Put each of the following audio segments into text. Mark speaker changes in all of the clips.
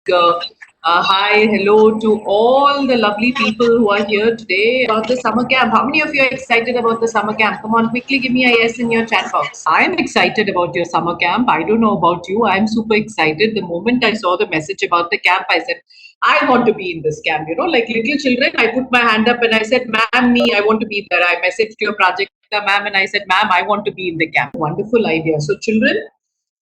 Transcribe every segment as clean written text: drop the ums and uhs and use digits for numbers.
Speaker 1: Hi, hello to all the lovely people who are here today about the summer camp. How many of you are excited about the summer camp? Come on, quickly give me a yes in your chat box. I'm excited about your summer camp. I don't know about you. I'm super excited. The moment I saw the message about the camp, I said, I want to be in this camp. You know, like little children, I put my hand up and I said, Ma'am, me, I want to be there. I messaged your project, ma'am, and I said, Ma'am, I want to be in the camp. Wonderful idea. So, children,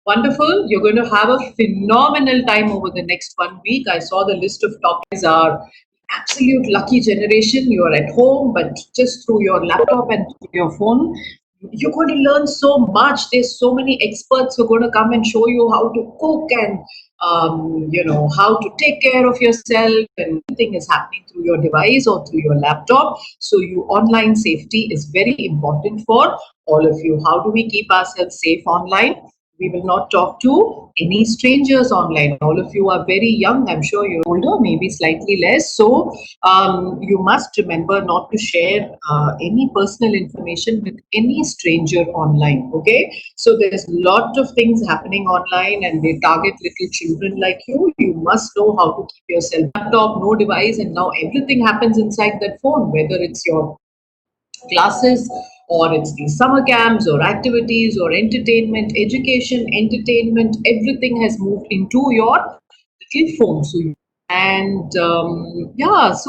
Speaker 1: wonderful. You're going to have a phenomenal time over the next 1 week. I saw the list of topics are absolute lucky generation. You are at home, but just through your laptop and through your phone, you're going to learn so much. There's so many experts who are going to come and show you how to cook and how to take care of yourself, and everything is happening through your device or through your laptop. So you online safety is very important for all of you. How do we keep ourselves safe online? We will not talk to any strangers online. All of you are very young. I'm sure you're older, maybe slightly less. So you must remember not to share any personal information with any stranger online. Okay. So there's a lot of things happening online and they target little children like you. You must know how to keep yourself laptop, no device, and now everything happens inside that phone, whether it's your classes or it's the summer camps or activities or entertainment, education, entertainment, everything has moved into your little phone. So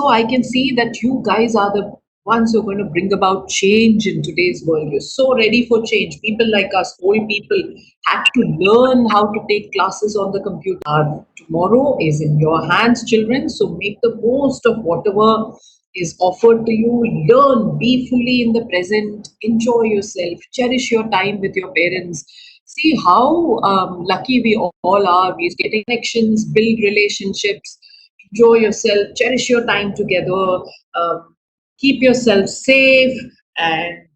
Speaker 1: I can see that you guys are the ones who are going to bring about change in today's world. You're so ready for change. People like us, old people, had to learn how to take classes on the computer. Tomorrow is in your hands, children. So make the most of whatever is offered to you. Learn, be fully in the present, enjoy yourself, cherish your time with your parents. See how lucky we all are. We're getting connections, build relationships, enjoy yourself, cherish your time together, keep yourself safe, and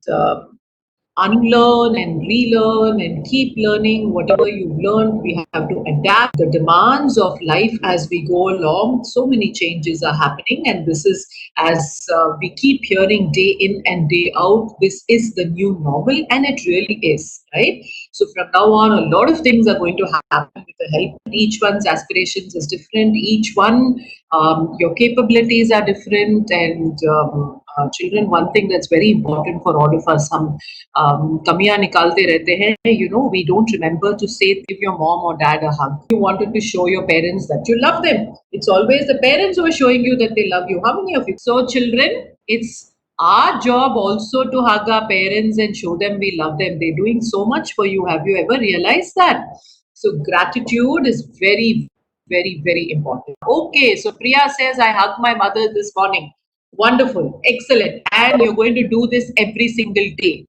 Speaker 1: unlearn and relearn and keep learning whatever you've learned. We have to adapt the demands of life as we go along. So many changes are happening, and this is as we keep hearing day in and day out, this is the new normal, and it really is, right? So from now on, a lot of things are going to happen with the help. Each one's aspirations is different. Each one, your capabilities are different, and children, one thing that's very important for all of us, कमियां निकालते रहते हैं. We don't remember to say, give your mom or dad a hug. You wanted to show your parents that you love them. It's always the parents who are showing you that they love you. How many of you? So children, it's our job also to hug our parents and show them we love them. They're doing so much for you. Have you ever realized that? So gratitude is very, very, very important. Okay, so Priya says, I hugged my mother this morning. Wonderful, excellent. And you're going to do this every single day.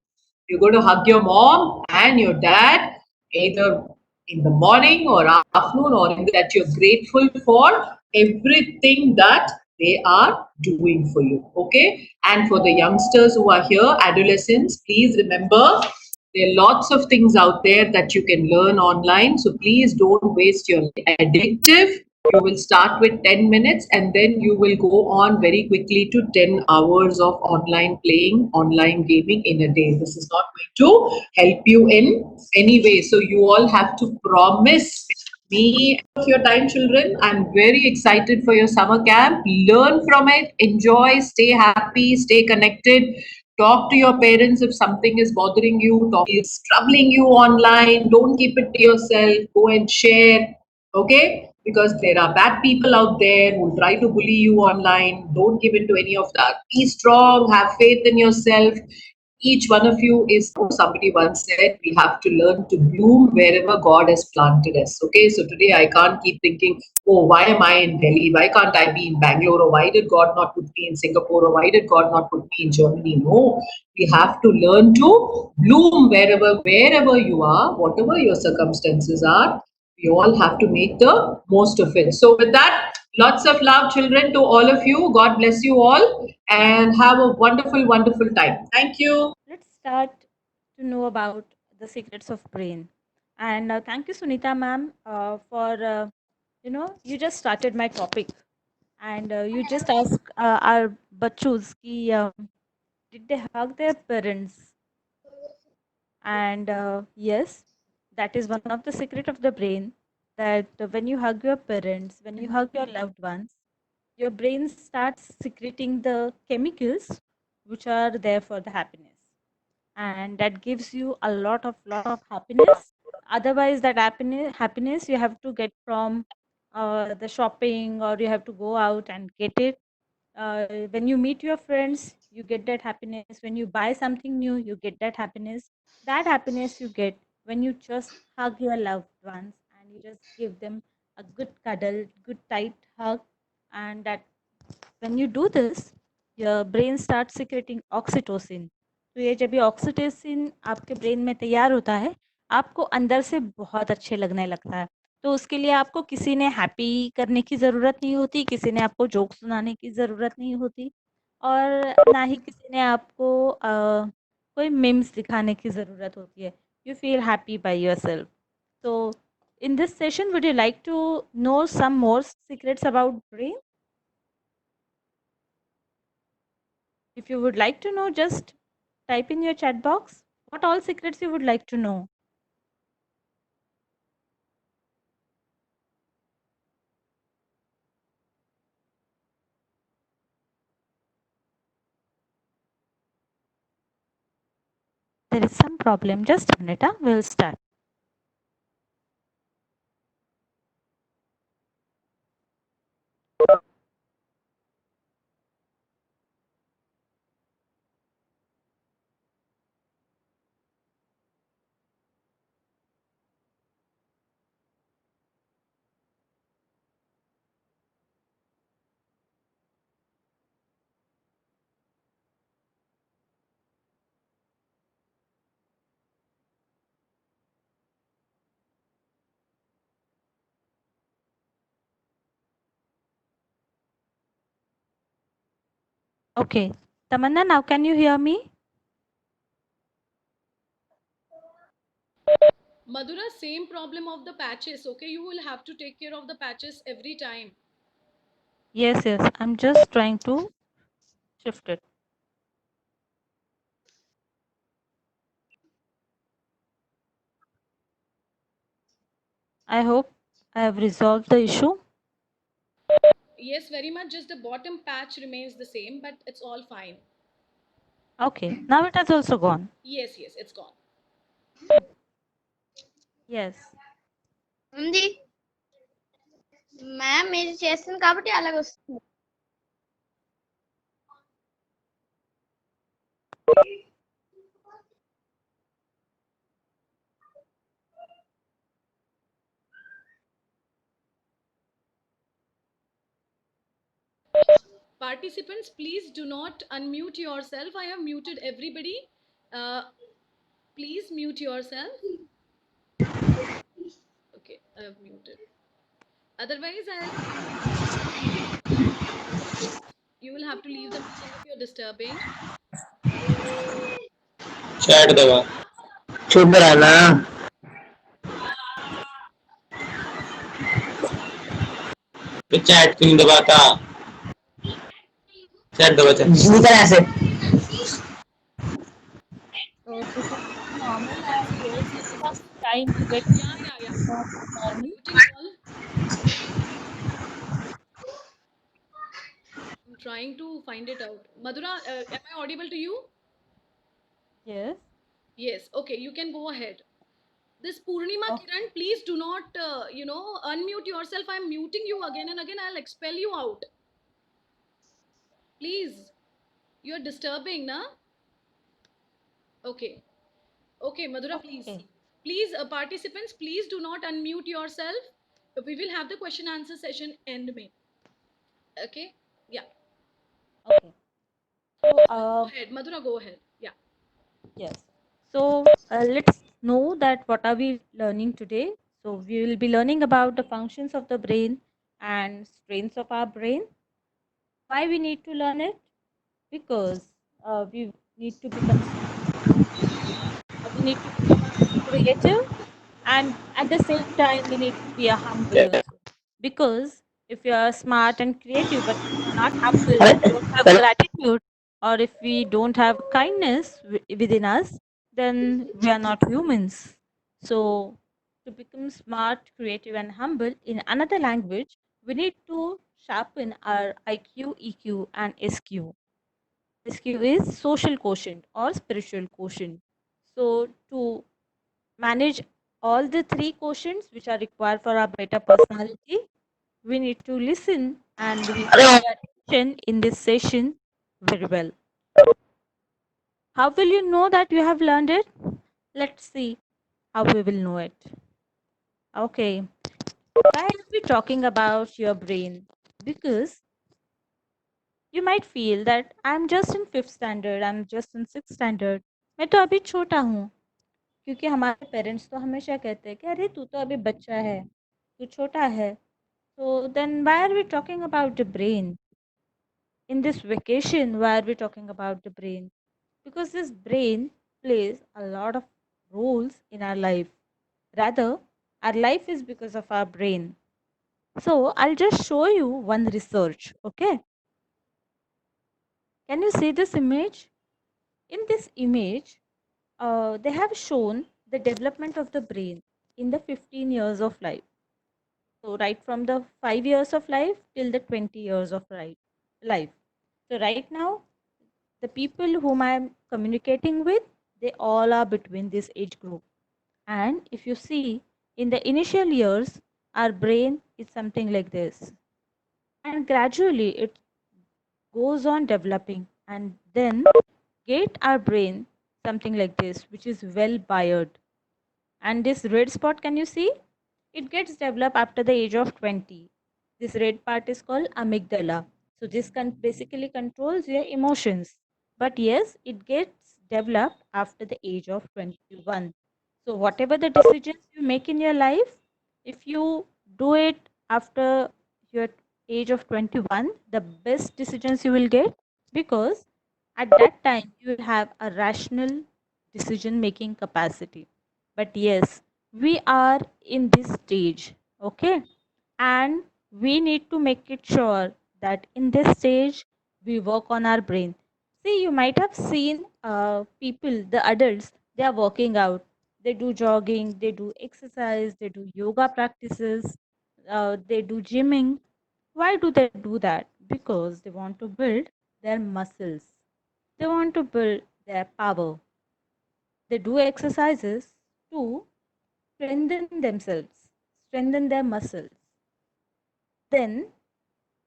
Speaker 1: You're going to hug your mom and your dad either in the morning or afternoon, or in that you're grateful for everything that they are doing for you. Okay. And for the youngsters who are here, adolescents, please remember there are lots of things out there that you can learn online. So please don't waste your addictive. You will start with 10 minutes and then you will go on very quickly to 10 hours of online playing, online gaming in a day. This is not going to help you in any way. So you all have to promise me of your time, children. I'm very excited for your summer camp. Learn from it, enjoy, stay happy, stay connected. Talk to your parents if something is bothering you, talk is troubling you online. Don't keep it to yourself. Go and share. Okay? Because there are bad people out there who try to bully you online. Don't give in to any of that. Be strong, have faith in yourself. Each one of you is, somebody once said, we have to learn to bloom wherever God has planted us. Okay, so today I can't keep thinking, oh, why am I in Delhi? Why can't I be in Bangalore? Or why did God not put me in Singapore? Or why did God not put me in Germany? No, we have to learn to bloom wherever you are, whatever your circumstances are. We all have to make the most of it. So, with that, lots of love, children, to all of you. God bless you all and have a wonderful, wonderful time. Thank you.
Speaker 2: Let's start to know about the secrets of brain. And thank you, Sunita ma'am, for you just started my topic, and you just asked our bachus ki did they hug their parents? And yes, that is one of the secret of the brain. that when you hug your parents, when you hug your loved ones, your brain starts secreting the chemicals which are there for the happiness, and that gives you a lot of happiness. Otherwise, that happiness you have to get from the shopping, or you have to go out and get it. When you meet your friends, you get that happiness. When you buy something new, you get that happiness. That happiness you get when you just hug your loved ones and you just give them a good cuddle, good tight hug. And that when you do this, your brain starts secreting oxytocin. तो ये जब ये oxytocin आपके brain में तैयार होता है, आपको अंदर से बहुत अच्छे लगने लगता है। तो उसके लिए आपको किसी ने हैप्पी करने की ज़रूरत नहीं होती, किसी ने आपको जोक सुनाने की ज़रूरत नहीं होती, और ना ही किसी ने आपको कोई मीम्स दिखाने की ज़रूरत होती है। You feel happy by yourself. So in this session, would you like to know some more secrets about brain? If you would like to know, just type in your chat box what all secrets you would like to know. There is some problem. Just a minute, we'll start. Okay. Tamanna, now can you hear me?
Speaker 3: Madhura, same problem of the patches. Okay, you will have to take care of the patches every time.
Speaker 2: Yes, yes. I'm just trying to shift it. I hope I have resolved the issue.
Speaker 3: Yes, very much. Just the bottom patch remains the same, but it's all fine.
Speaker 2: Okay. Now it has also gone.
Speaker 3: Yes, yes, it's gone.
Speaker 2: Yes.
Speaker 4: ఉంది ma'am మీరు చేస్తుంది కాబట్టి అలాగ వస్తుంది
Speaker 3: Participants, please do not unmute yourself. I have muted everybody. Please mute yourself. Okay, I have muted. Otherwise, you will have to leave the meeting if you're disturbing.
Speaker 5: Chat दबा चुप रहना तो चैट क्यों दबाता चैट दबा chat निकल ऐसे
Speaker 2: So this is normal, and it takes some time to get
Speaker 3: Yeah.
Speaker 2: normal.
Speaker 3: Muting all. I'm trying to find it out. Madhura, am I audible to you?
Speaker 2: Yes.
Speaker 3: Yes. Okay, you can go ahead. This Purnima
Speaker 2: Okay.
Speaker 3: Kiran, please do not, unmute yourself. I'm muting you again and again. I'll expel you out. Please, you're disturbing, na? Okay. Okay, Madhura, please.
Speaker 2: Okay.
Speaker 3: Please, participants, please do not unmute yourself. We will have the question answer session end May. Okay? Yeah.
Speaker 2: Okay. So
Speaker 3: Go ahead. Madhura, go ahead. Yeah.
Speaker 2: yes. So let's know that what are we learning today. So we will be learning about the functions of the brain and strengths of our brain. Why we need to learn it? Because we need to become we need to become creative, and at the same time we need to be a humble also. Because if you are smart and creative but if you're not humble, if you don't have gratitude, or if we don't have kindness within us, then we are not humans. So to become smart, creative, and humble in another language, we need to sharpen our IQ, EQ, and SQ. SQ is social quotient or spiritual quotient. So, to manage all the three quotients which are required for our better personality, we need to listen and we
Speaker 5: अरे
Speaker 2: pay attention in this session very well. How will you know that you have learned it? Let's see how we will know it. Okay, why are we talking about your brain? Because you might feel that I'm just in fifth standard, I'm just in sixth standard. मैं तो अभी छोटा हूँ क्योंकि हमारे parents तो हमेशा कहते हैं कि अरे तू तो अभी बच्चा है, तू छोटा है. So then why are we talking about the brain? In this vacation, why are we talking about the brain? Because this brain plays a lot of roles in our life. Rather, our life is because of our brain. So I'll just show you one research, okay? Can you see this image? In this image, they have shown the development of the brain in the 15 years of life. So right from the 5 years of life till the 20 years of life. So right now, the people whom I'm communicating with, they all are between this age group. And if you see, in the initial years, our brain is something like this. And gradually it goes on developing and then get our brain something like this, which is well wired. And this red spot, can you see? It gets developed after the age of 20. This red part is called amygdala. So this basically controls your emotions. But yes, it gets developed after the age of 21. So whatever the decisions you make in your life, if you do it after your age of 21, the best decisions you will get, because at that time you will have a rational decision making capacity. But yes, we are in this stage, okay, and we need to make it sure that in this stage we work on our brain. See, you might have seen people, the adults, they are working out, they do jogging, they do exercise, they do yoga practices, they do gymming. Why do they do that? Because they want to build their muscles, they want to build their power. They do exercises to strengthen themselves, strengthen their muscles. Then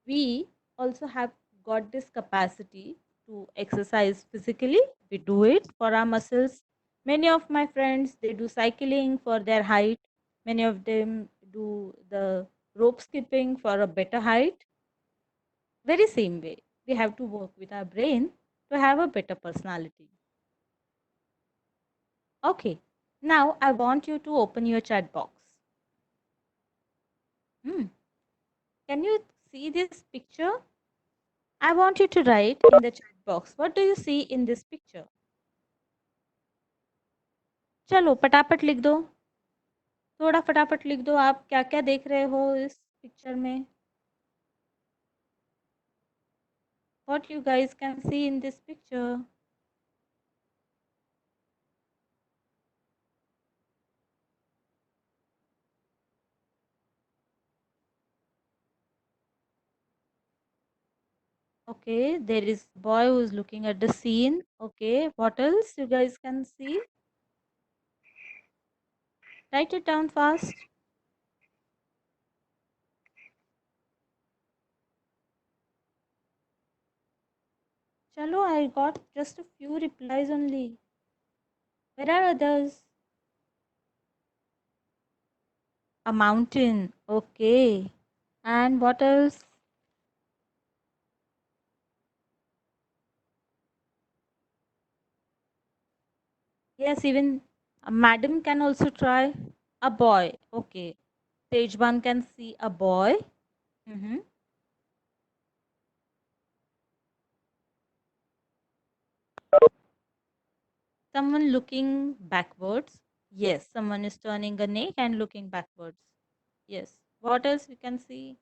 Speaker 2: we also have got this capacity to exercise physically. We do it for our muscles. Many of my friends, they do cycling for their height. Many of them do the rope skipping for a better height. Very same way, we have to work with our brain to have a better personality. Okay, now I want you to open your chat box. Hmm. Can you see this picture? I want you to write in the chat box. What do you see in this picture? चलो फटाफट लिख दो. थोड़ा फटाफट लिख दो. आप क्या क्या देख रहे हो इस पिक्चर में? What you guys can see in this picture? Okay, there is a boy who is looking at the scene. Okay, what else you guys can see? Write it down fast. Chalo, I got just a few replies only. Where are others? A mountain. Okay. And what else? Yes, even a madam can also try. A boy. Okay. Stage one can see a boy. Mhm. Someone looking backwards. Yes, someone is turning a neck and looking backwards. Yes. What else we can see?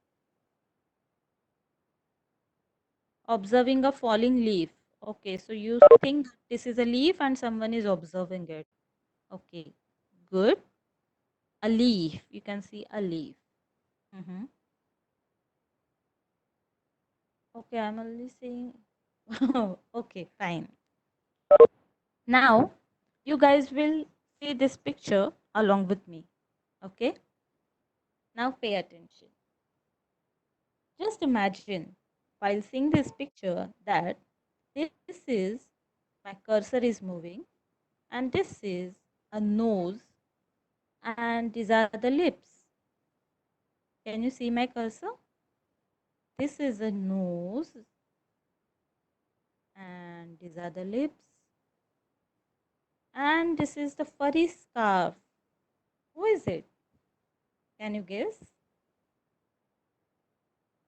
Speaker 2: Observing a falling leaf. Okay, so you think this is a leaf and someone is observing it. Okay, good. A leaf. You can see a leaf. Okay, I'm only saying. Okay, fine. Now, you guys will see this picture along with me. Okay? Now, pay attention. Just imagine while seeing this picture that this is my cursor is moving, and this is a nose, and these are the lips. Can you see my cursor? This is a nose, and these are the lips, and this is the furry scarf. Who is it? Can you guess?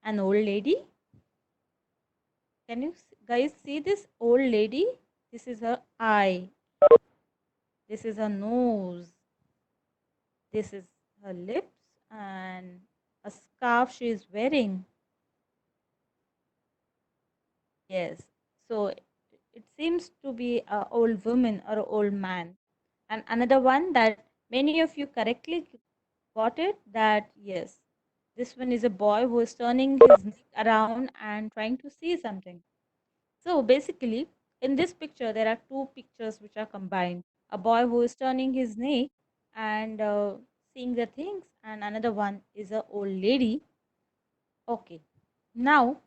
Speaker 2: An old lady? Can you guys see this old lady? This is her eye. This is her nose. This is her lips and a scarf she is wearing. Yes. So it seems to be an old woman or an old man. And another one that many of you correctly got it, that yes, this one is a boy who is turning his neck around and trying to see something. So basically, in this picture, there are two pictures which are combined. A boy who is turning his neck and seeing the things, and another one is a old lady. Okay. Now,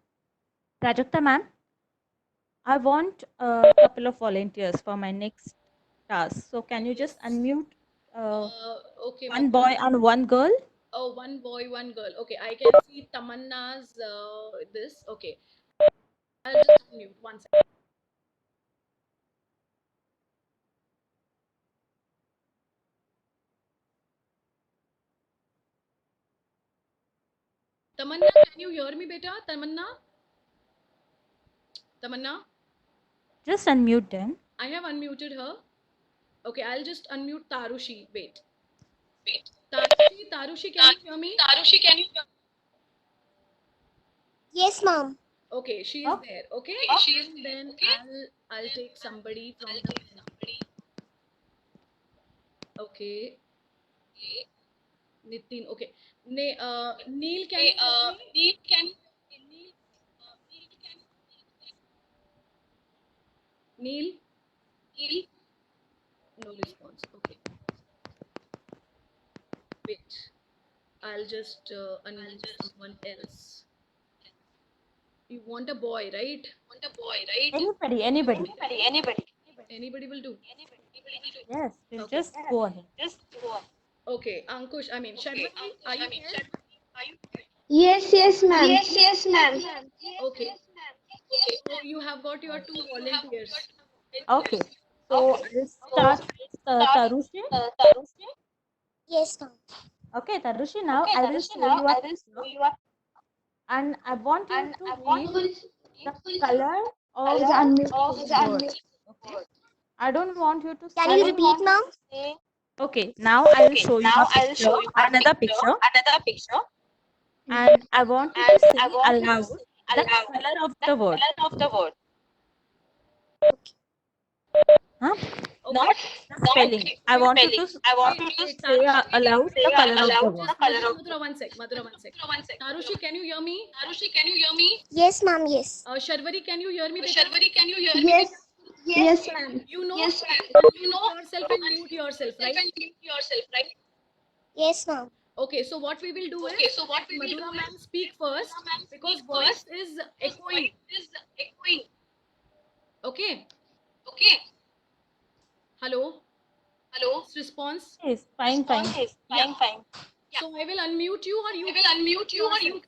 Speaker 2: Prajakta ma'am, I want a couple of volunteers for my next task. So can you just unmute
Speaker 3: Okay,
Speaker 2: one boy and one girl?
Speaker 3: Oh, one boy, one girl. Okay, I can see Tamanna's this. Okay, I'll just mute one second. Tamanna, can you hear me, beta? Tamanna? Tamanna?
Speaker 2: Just unmute them.
Speaker 3: I have unmuted her. Okay, I'll just unmute Tarushi. Wait. Tarushi, can you hear me?
Speaker 4: Yes, ma'am.
Speaker 3: Okay, she is
Speaker 2: Okay.
Speaker 3: there. Okay, and then I'll take somebody from the men. Okay, Nitin. Okay, Neil, can you hear me? Neil, no response. Okay, wait. I'll just unmute someone else. You want a boy, right?
Speaker 2: Anybody.
Speaker 3: Anybody will do.
Speaker 2: Yes, we'll
Speaker 3: Okay.
Speaker 2: just go ahead.
Speaker 3: Okay, Ankush, I mean, Sharmati, are you there?
Speaker 4: Yes, ma'am.
Speaker 3: Okay, so you have got your two volunteers.
Speaker 2: Okay. So I'll start with Tarushi.
Speaker 4: Yes, ma'am.
Speaker 2: Okay, Tarushi, now I will show you a picture and I want you to read the color of the word. Okay. I don't want you to
Speaker 4: Can you
Speaker 2: say.
Speaker 4: repeat, ma'am?
Speaker 2: Okay, now I will show you a picture, another picture, and I want you to say aloud the color of the word. Huh?
Speaker 3: Okay.
Speaker 2: Not the spelling. I want you to
Speaker 3: Wait,
Speaker 2: say
Speaker 3: Tarushi,
Speaker 2: aloud the color of the word.
Speaker 3: just Madhura, one sec. Madhura, one sec. Tarushi, can you hear me?
Speaker 4: Yes, ma'am. Yes.
Speaker 3: Sharvari, can you hear me, beta?
Speaker 4: Yes. Yes, ma'am.
Speaker 3: You know how to unmute yourself and mute yourself, right?
Speaker 4: Yes, ma'am.
Speaker 3: Okay, so what we will do is let Madhura ma'am speak first because voice is echoing. Okay. Hello. Response.
Speaker 2: Yes, fine.
Speaker 3: Yeah. So I will unmute you or you can unmute yourself.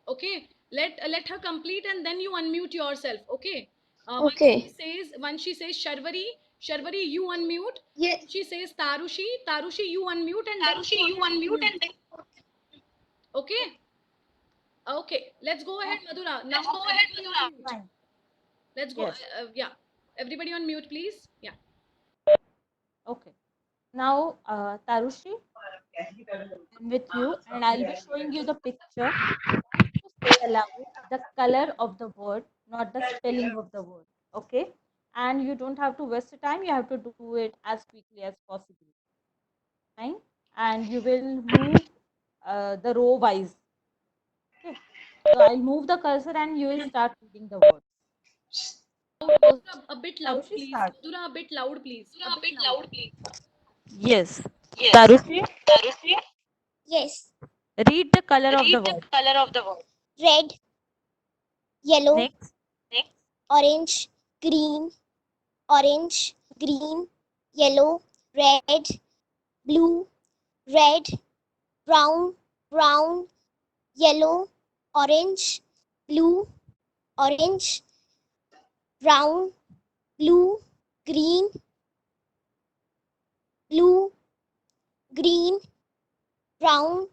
Speaker 3: Okay. Let her complete and then you unmute yourself. Okay.
Speaker 4: Okay.
Speaker 3: Once she says Sharvari, you unmute.
Speaker 4: Yes.
Speaker 3: When she says Tarushi, you unmute and then go ahead and mute. Okay. Okay. Let's go ahead, Madhura. Now everybody on mute.
Speaker 2: Fine.
Speaker 3: Let's go.
Speaker 2: Yes.
Speaker 3: Yeah. Everybody on mute, please. Yeah.
Speaker 2: Okay. Now, Tarushi, I'm with you, and I'll be showing you the picture. I want you to say aloud the color of the word, not the spelling of the word. Okay? And you don't have to waste the time. You have to do it as quickly as possible. Fine? and you will move the row wise. Okay. So I'll move the cursor and you will start reading the words. So
Speaker 3: A bit loud,
Speaker 2: Tarushi
Speaker 3: please.
Speaker 2: start.
Speaker 3: Madhura, a bit loud, please. A bit loud.
Speaker 2: Yes. Tarushi,
Speaker 4: Yes.
Speaker 2: read the color of the word.
Speaker 4: Red, yellow,
Speaker 2: Next.
Speaker 4: orange, green, orange, green, yellow, red, blue, red, brown, brown, yellow, orange, blue, orange, brown, blue, green, blue, green, brown,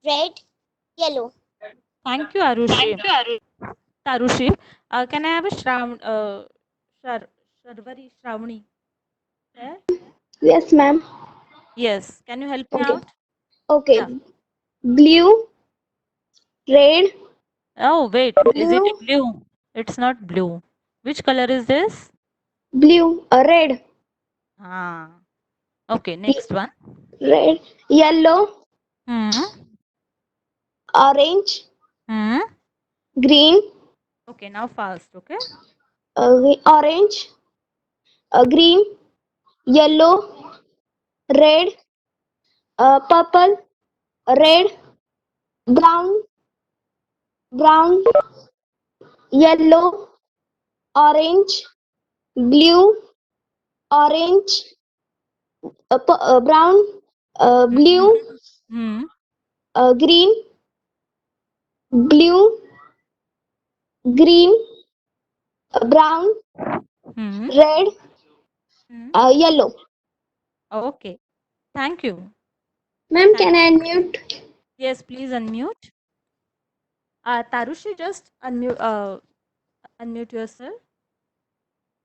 Speaker 4: red, yellow.
Speaker 2: Thank you, Arushi. Tarushi, can I have a Shar, Shravani there?
Speaker 4: Yes, ma'am.
Speaker 2: Yes. Can you help me
Speaker 4: Okay.
Speaker 2: out?
Speaker 4: Okay.
Speaker 2: Yeah.
Speaker 4: Blue, red,
Speaker 2: Oh, wait. Is it
Speaker 4: blue,
Speaker 2: blue? It's not blue. Which color is this?
Speaker 4: blue, red,
Speaker 2: Ah. Okay.
Speaker 4: ye-
Speaker 2: Next one.
Speaker 4: red, yellow,
Speaker 2: Hmm.
Speaker 4: orange,
Speaker 2: Hmm.
Speaker 4: green,
Speaker 2: Okay. Now fast. Okay.
Speaker 4: orange, green, yellow, red, purple, red, brown, brown, yellow, orange, blue, orange, brown,
Speaker 2: Hmm.
Speaker 4: blue,
Speaker 2: Hmm.
Speaker 4: green, blue, green, brown,
Speaker 2: Hmm.
Speaker 4: red,
Speaker 2: Hmm.
Speaker 4: yellow.
Speaker 2: Okay. Thank you.
Speaker 4: Ma'am,
Speaker 2: Thank
Speaker 4: can I
Speaker 2: you.
Speaker 4: unmute?
Speaker 2: Yes, please unmute. Tarushi, just unmute yourself.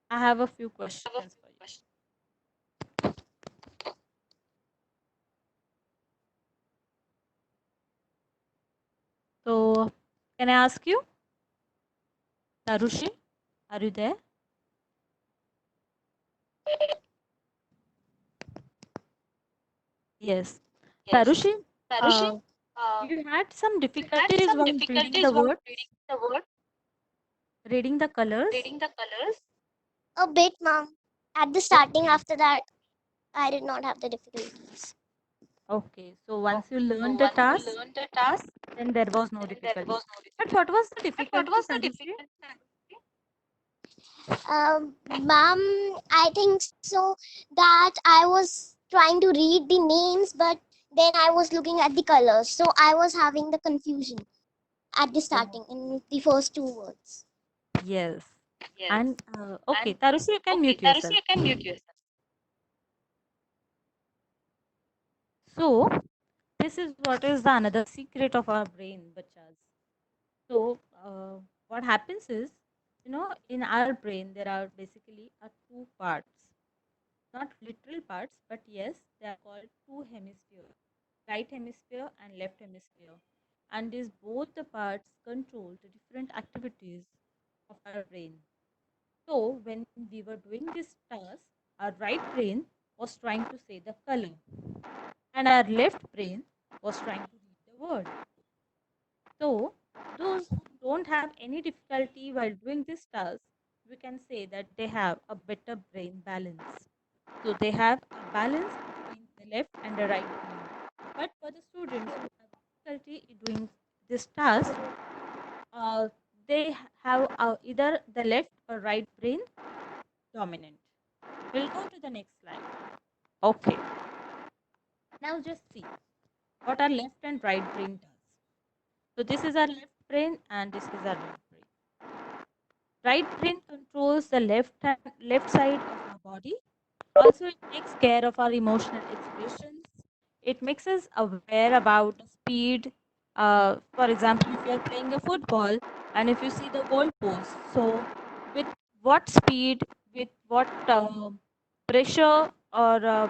Speaker 2: I have a few questions for you. So, can I ask you, Tarushi, are you there? Yes. Tarushi, uh, you had some difficulties while reading the words, reading the colors.
Speaker 4: A bit, ma'am. At the starting,
Speaker 2: Okay.
Speaker 4: after that, I did not have the difficulties.
Speaker 2: Okay. So once you learned the task, then there was no difficulty. But what was the difficulty, Tarushi?
Speaker 4: Ma'am, I think so that I was trying to read the names, but then I was looking at the colors. So I was having the confusion at the
Speaker 2: Oh,
Speaker 4: starting in the first two words.
Speaker 2: yes. And okay, Tarushi, you can mute yourself. So this is what is the another secret of our brain, bachas. So what happens is, in our brain there are basically two parts, not literal parts, but yes, they are called two hemispheres, right hemisphere and left hemisphere. And these both the parts control the different activities of our brain. So when we were doing this task, our right brain was trying to say the color, and our left brain was trying to read the word. So those who don't have any difficulty while doing this task, we can say that they have a better brain balance. So they have a balance between the left and the right brain. But for the students who have difficulty in doing this task, uh, they have either the left or right brain dominant. We'll go to the next slide. Okay. Now just see what our left and right brain does. So this is our left brain and this is our right brain. Right brain controls the left side of our body. Also, it takes care of our emotional expressions. It makes us aware about the speed. For example, if you are playing a football and if you see the goalpost, so with what speed, with what pressure, or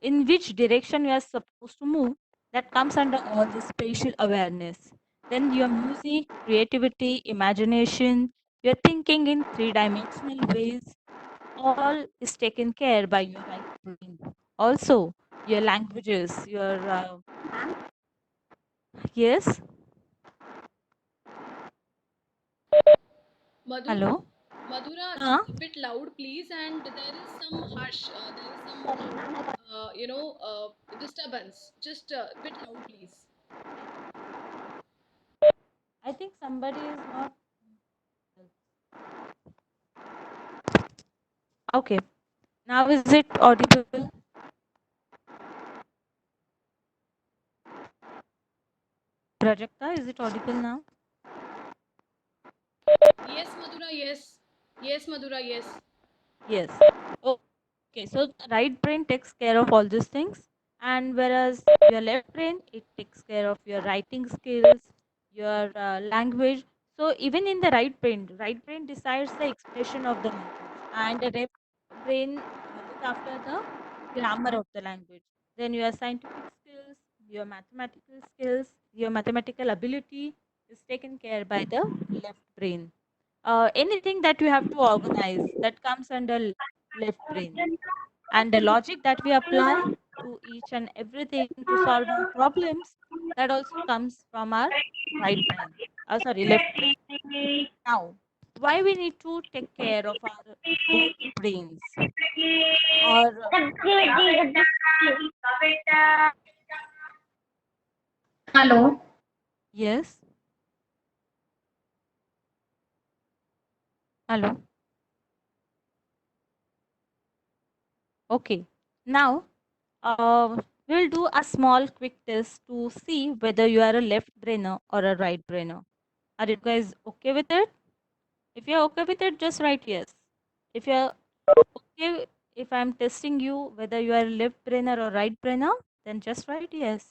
Speaker 2: in which direction you are supposed to move, that comes under all this spatial awareness. Then your music, creativity, imagination, your thinking in three-dimensional ways, all is taken care by your right brain. Also, your languages, your yes.
Speaker 3: Madhura,
Speaker 2: Hello.
Speaker 3: Madhura,
Speaker 2: Huh?
Speaker 3: just a bit loud, please. And there is some harsh, there is some, disturbance. Just a bit loud, please.
Speaker 2: I think somebody is not. Okay. Now is it audible? Prajakta, is it audible now?
Speaker 3: Yes, Madhura, yes. Yes, Madhura, yes.
Speaker 2: Yes. Okay. So the right brain takes care of all these things, and whereas your left brain, it takes care of your writing skills, your language. So even in the right brain decides the expression of the language, and the left brain look after the grammar of the language. Then your scientific skills, your mathematical skills, your mathematical ability is taken care by the left brain. Anything that you have to organize that comes under left brain, and the logic that we apply to each and everything to solve our problems, that also comes from our right brain, sorry, left brain. Now, why we need to take care of our both brains, or
Speaker 6: Hello.
Speaker 2: yes, hello, okay. Now we'll do a small quick test to see whether you are a left brainer or a right brainer. Are you guys okay with it? If you're okay with it, just write yes. If you're okay, if I'm testing you whether you are a left brainer or right brainer, then just write yes.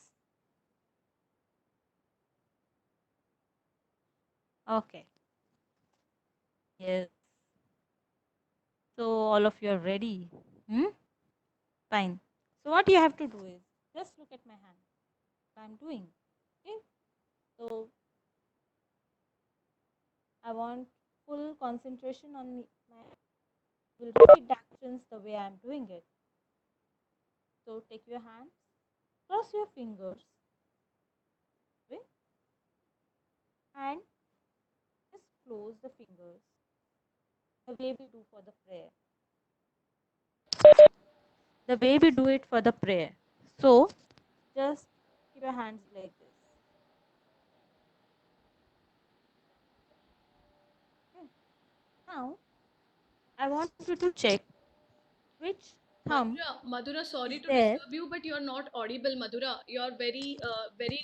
Speaker 2: Okay. Yes. So all of you are ready. Hmm? Fine. So what you have to do is just look at my hand. What I'm doing. Okay. So I want full concentration on my. Will repeat the actions the way I'm doing it. So take your hands, cross your fingers, okay, and just close the fingers the way we do for the prayer. The way we do it for the prayer. So just keep your hands like this. Okay. Now I want you to check which thumb
Speaker 3: Madhura, sorry
Speaker 2: is
Speaker 3: to
Speaker 2: there.
Speaker 3: disturb you, but you're not audible, Madhura. You're very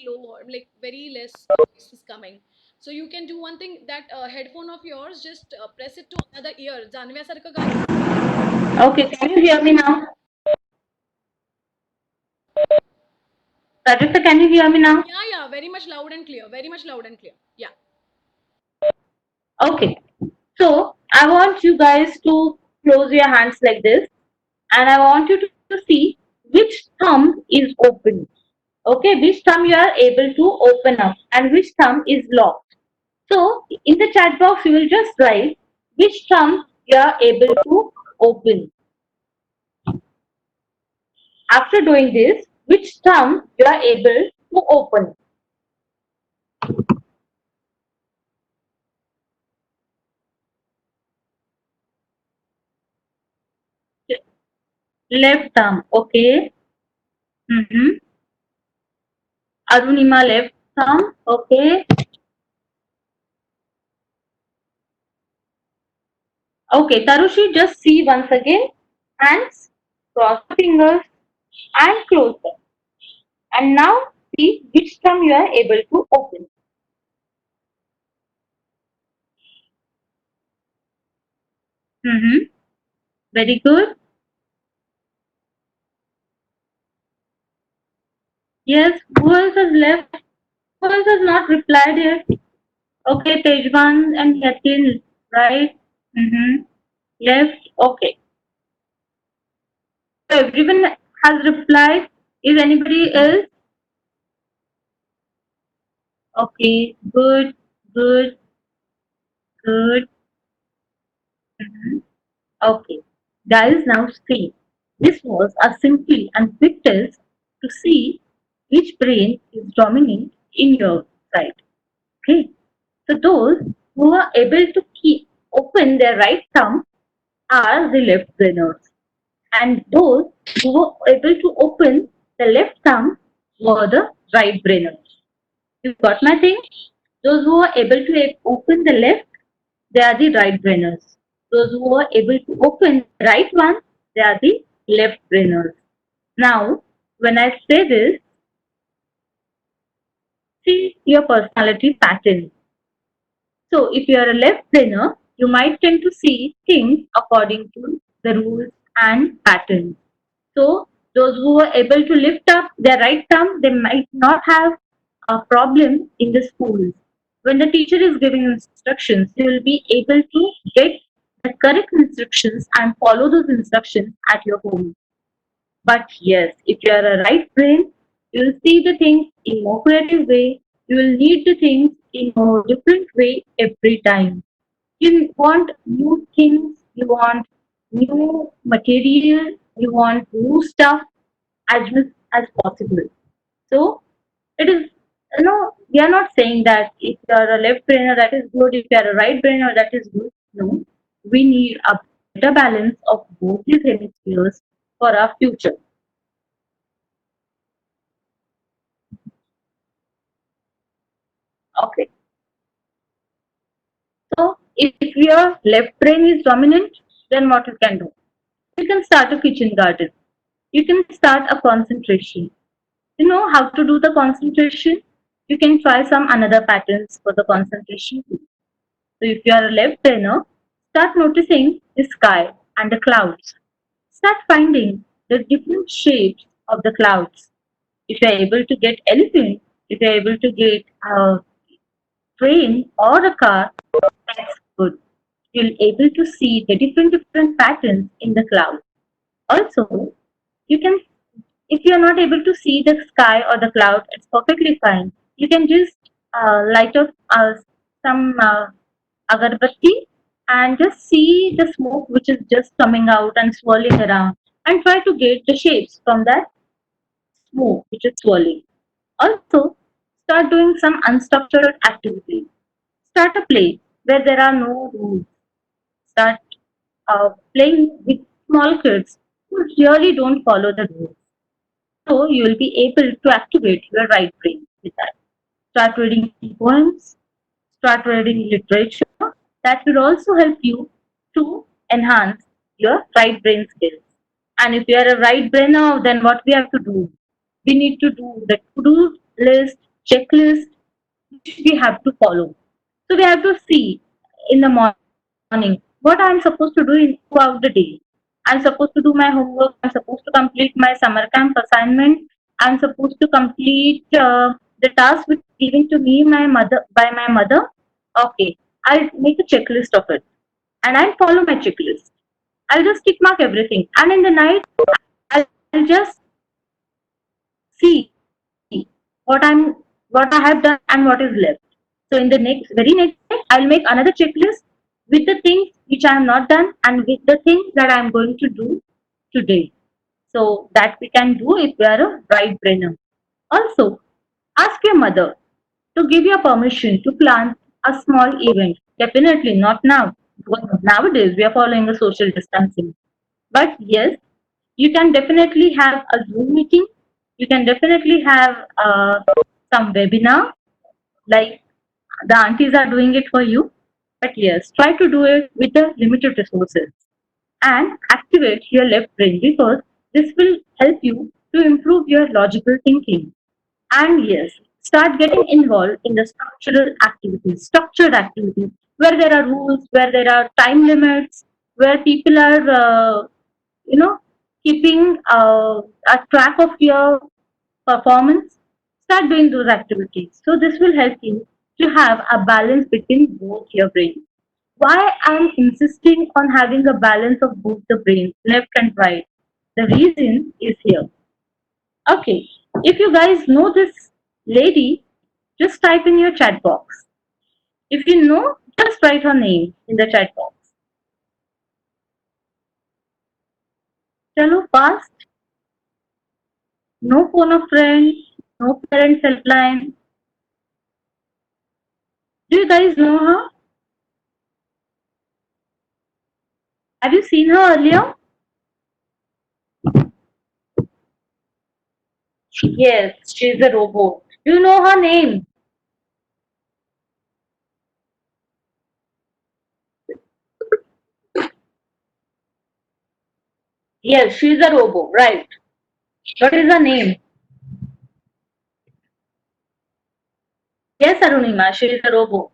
Speaker 3: low, or like very less voice is coming. So you can do one thing, that headphone of yours, just press it to another ear. जानव्यासारखं गाणं.
Speaker 6: Okay, can you hear me now? Prajakta, can you hear me now?
Speaker 3: Yeah, very much loud and clear. Very much loud and clear. Yeah.
Speaker 6: Okay. So I want you guys to close your hands like this, and I want you to see which thumb is open. Okay, which thumb you are able to open up and which thumb is locked. So in the chat box, you will just write which thumb you are able to open. After doing this, which thumb you are able to open. Left thumb, okay. Mm-hmm. Arunima left thumb, okay. Okay, Tarushi, just see once again. Hands, cross the fingers, and close them. And now see which thumb you are able to open. Mm-hmm. Very good. Yes, who else has left? Who else has not replied yet? Okay, Tejwan and Yatin, right? Mm-hmm. Left, okay. So everyone has replied. Is anybody else? Okay, good, good, good. Mhm. Okay, guys, now see. This was a simple and quick test to see which brain is dominant in your side. Okay. So those who are able to keep open their right thumb are the left brainers, and those who were able to open the left thumb were the right brainers. You got my thing? Those who are able to open the left, they are the right brainers. Those who are able to open the right one, they are the left brainers. Now, when I say this, see your personality pattern. So, if you are a left brainer, you might tend to see things according to the rules and patterns. So, those who are able to lift up their right thumb, they might not have a problem in the schools. When the teacher is giving instructions, you will be able to get the correct instructions and follow those instructions at your home. But yes, if you are a right brain, you will see the things in more creative way. You will need the things in more different way every time. You want new things, you want new material, you want new stuff as much as possible. So it is, we are not saying that if you are a left brainer that is good, if you are a right brainer that is good. No, we need a better balance of both these hemispheres for our future. Okay. So if your left brain is dominant, then what you can do? You can start a kitchen garden. You can start a concentration. You know how to do the concentration? You can try some another patterns for the concentration too. So if you are a left brainer, start noticing the sky and the clouds. Start finding the different shapes of the clouds. If you are able to get elephant, if you are able to get a train or a car, that's good. You'll able to see the different patterns in the cloud. Also, you can, if you are not able to see the sky or the cloud, it's perfectly fine. You can just light up some agarbatti and just see the smoke which is just coming out and swirling around, and try to get the shapes from that smoke which is swirling. Also, start doing some unstructured activity. Start a play where there are no rules. Start playing with small kids who really don't follow the rules. So you will be able to activate your right brain with that. Start reading poems, start reading literature. That will also help you to enhance your right brain skills. And if you are a right brainer, then what we have to do? We need to do the to-do list, checklist, which we have to follow. So we have to see in the morning what I'm supposed to do throughout the day. I'm supposed to do my homework. I'm supposed to complete my summer camp assignment. I'm supposed to complete the task which is given to me by my mother. Okay, I'll make a checklist of it, and I'll follow my checklist. I'll just tick mark everything, and in the night I'll just see what I'm what I have done and what is left. So in the very next day, I'll make another checklist with the things which I have not done and with the things that I'm going to do today. So that we can do if we are a right brainer. Also, ask your mother to give you permission to plan a small event. Definitely not now, because nowadays we are following a social distancing. But yes, you can definitely have a Zoom meeting. You can definitely have some webinar, like the aunties are doing it for you. But yes, try to do it with the limited resources and activate your left brain, because this will help you to improve your logical thinking. And yes, start getting involved in the structured activities where there are rules, where there are time limits, where people are, you know, keeping a track of your performance. Start doing those activities. So this will help you to have a balance between both your brains. Why I'm insisting on having a balance of both the brains, left and right? The reason is here. Okay, if you guys know this lady, just type in your chat box. If you know, just write her name in the chat box. Chalo, fast. No phone of friend, no parents helpline. Do you guys know her? Have you seen her earlier? Yes, she's a robot. Do you know her name? Yes, she's a robot, right. What is her name? Yes, Arunima, she is a robot.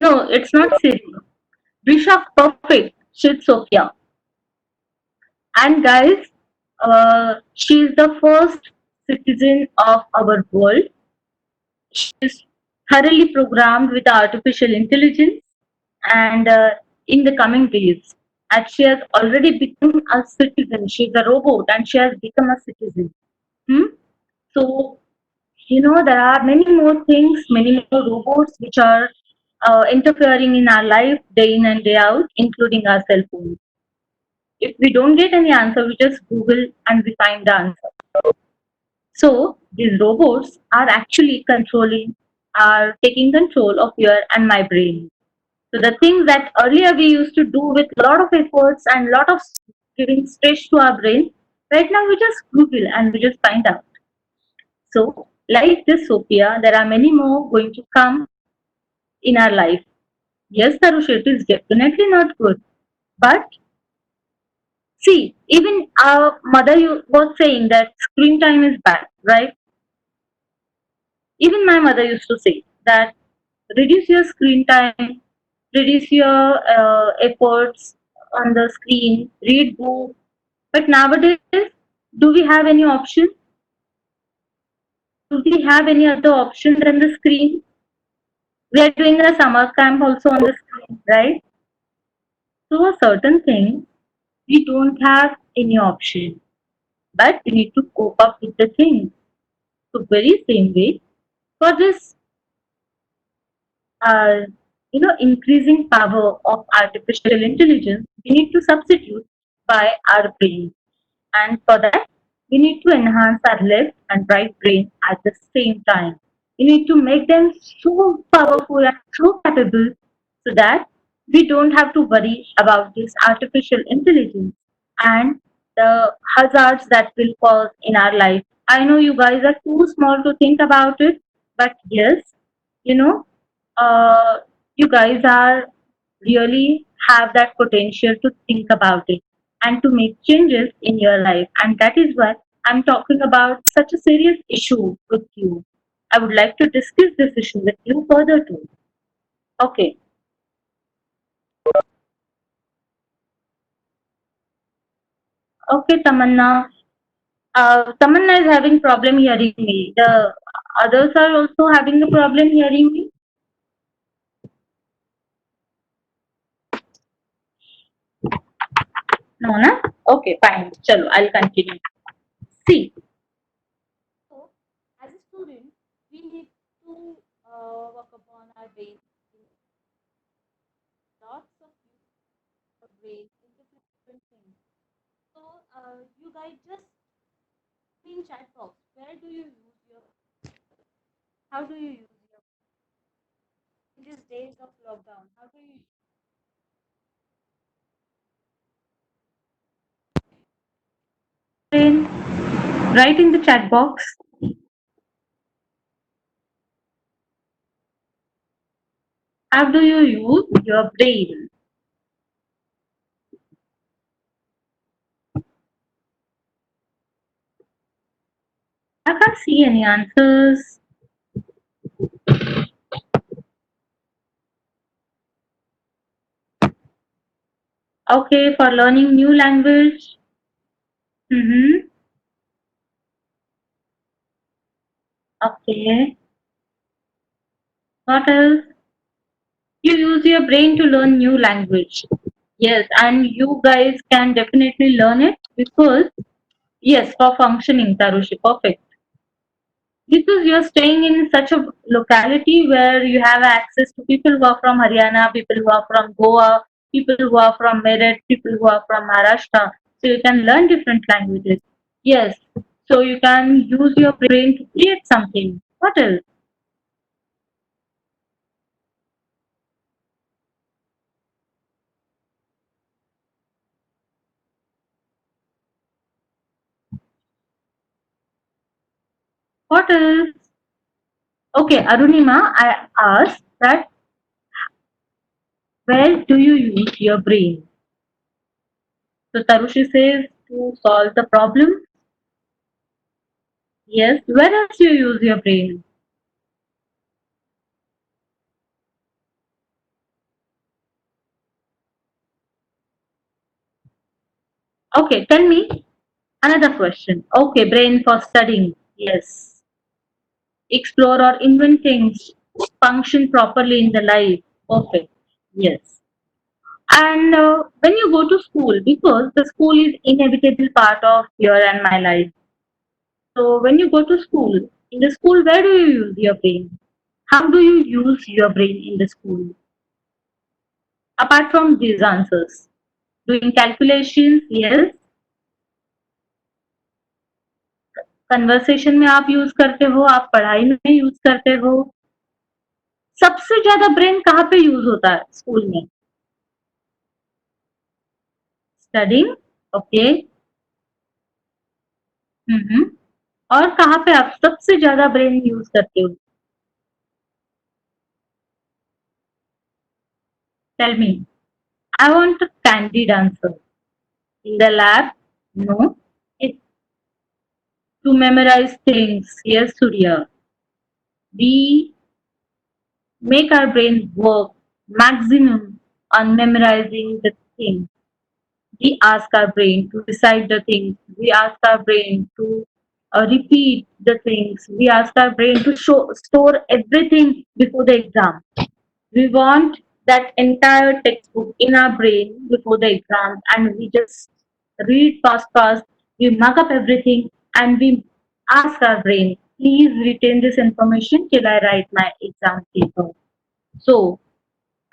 Speaker 6: No, it's not Siri. Risha, perfect. She's Sophia. And guys, she is the first citizen of our world. She's thoroughly programmed with artificial intelligence, and in the coming days, as she has already become a citizen, she's a robot and she has become a citizen. Hmm? So, there are many more things, many more robots which are interfering in our life day in and day out, including our cell phones. If we don't get any answer, we just Google and we find the answer. So these robots are actually are taking control of your and my brain. So the things that earlier we used to do with a lot of efforts and lot of giving stress to our brain, right now we just Google and we just find out. So like this Sophia, there are many more going to come in our life. Yes, Tarush, it is definitely not good. But see, even our mother was saying that screen time is bad, right? Even my mother used to say that reduce your screen time, reduce your efforts on the screen, read book. But nowadays, do we have any option? Do we have any other option than the screen? We are doing a summer camp also on the screen, right? So a certain thing, we don't have any option, but we need to cope up with the thing. So very same way, for this uh, increasing power of artificial intelligence, we need to substitute by our brain. And for that, we need to enhance our left and right brain at the same time. We need to make them so powerful and so capable so that we don't have to worry about this artificial intelligence and the hazards that will cause in our life. I know you guys are too small to think about it, but yes, you know, uh, you guys are really have that potential to think about it and to make changes in your life. And that is why I'm talking about such a serious issue with you. I would like to discuss this issue with you further too. Okay. Okay, Tamanna. Tamanna is having problem hearing me. The others are also having a problem hearing me. No, na? Okay, fine. Chalo, I'll continue. See,
Speaker 2: So, as a student, we need to work upon our brain. Lots of brain into different things. So, you guys just in chat box. Where do you use your? How do you use your? In these days of lockdown, how do you?
Speaker 6: brain, write in the chat box. How do you use your brain? I can't see any answers. Okay, for learning new language. Mm-hmm. Okay. What else? You use your brain to learn new language. Yes, and you guys can definitely learn it because yes, for functioning, Tarushi, perfect. Because you're staying in such a locality where you have access to people who are from Haryana, people who are from Goa, people who are from Meerut, people who are from Maharashtra. so you can learn different languages. Yes, so you can use your brain to create something. What else? What else? Okay, Arunima, I asked that where do you use your brain? So Tarushi says to solve the problem. Yes, where else you use your brain? Okay, tell me another question. Okay, brain for studying. Yes. Explore or invent things, function properly in the life. Perfect. Yes. And when you go to school, because the school is inevitable part of your and my life. So when you go to school, in the school, where do you use your brain? How do you use your brain in the school? Apart from these answers, doing calculations, yes. Conversation में आप use करते हो, आप पढ़ाई में use करते हो. सबसे ज्यादा ब्रेन कहाँ पे यूज होता है स्कूल में? स्टडिंग. ओके. और कहाँ पे आप सबसे ज्यादा ब्रेन यूज करते हो? Tell me. I want a candid answer. In the lab? No. It's to memorize things. Yes, Surya. We make our brain work maximum on memorizing the things. We ask our brain to decide the things. We ask our brain to repeat the things. We ask our brain to store everything before the exam. We want that entire textbook in our brain before the exam, and we just read fast, fast. We mug up everything, and we ask our brain, please retain this information till I write my exam paper. So,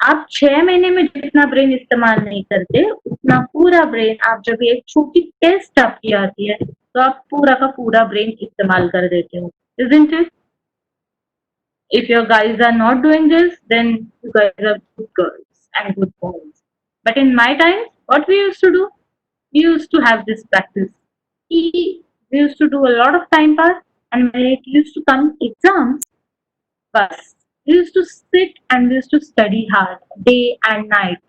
Speaker 6: आप 6 महीने में जितना brain इस्तेमाल नहीं करते, उतना पूरा brain आप जब एक छोटी टेस्ट आपकी आती है, तो आप पूरा का पूरा ब्रेन इस्तेमाल कर देते हो. Isn't it? If your guys are not doing this, then you guys are good girls and good boys. But in my time, what we used to do, we used to have this practice. We used to do a lot of time pass, and when it used to come exams, bus, we used to sit and we used to study hard day and night.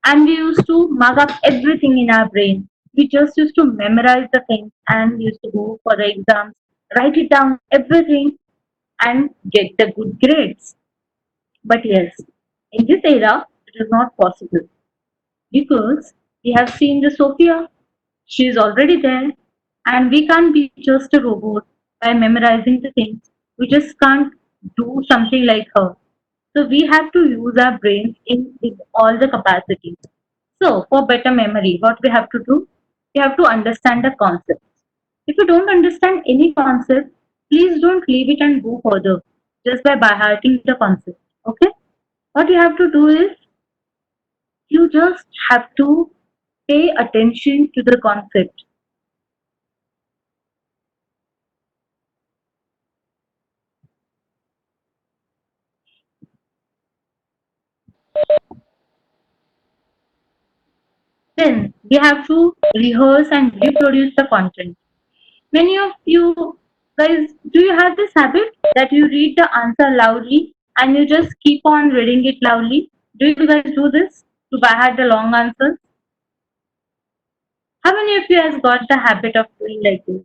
Speaker 6: And we used to mug up everything in our brain. We just used to memorize the things and we used to go for the exams, write it down, everything, and get the good grades. But yes, in this era, it is not possible because we have seen the Sophia. She is already there, and we can't be just a robot by memorizing the things. We just can't do something like her. So we have to use our brains in with all the capacities. So for better memory, what we have to do? We have to understand the concept. If you don't understand any concept, please don't leave it and go further just by hearting the concept. Okay? What you have to do is you just have to pay attention to the concept. Then we have to rehearse and reproduce the content. Many of you guys, do you have this habit that you read the answer loudly and you just keep on reading it loudly? Do you guys do this to by heart the long answers? How many of you has got the habit of doing like this?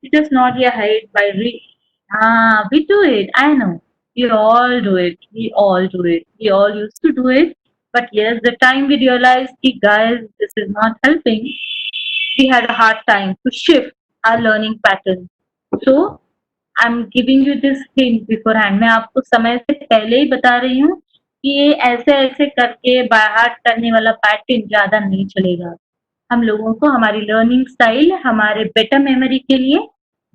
Speaker 6: You just nod your head by read. Ah, we do it. I know. We all do it. We all do it. We all used to do it. But yes, the time we realized, "Hey guys, this is not helping," we had a hard time to shift our learning pattern. So I'm giving you this hint beforehand. मैं आपको समय से पहले ही बता रही हूँ कि ये ऐसे ऐसे करके बाय हार्ट करने वाला पैटर्न ज्यादा नहीं चलेगा. हम लोगों को हमारी लर्निंग स्टाइल हमारे बेटर मेमोरी के लिए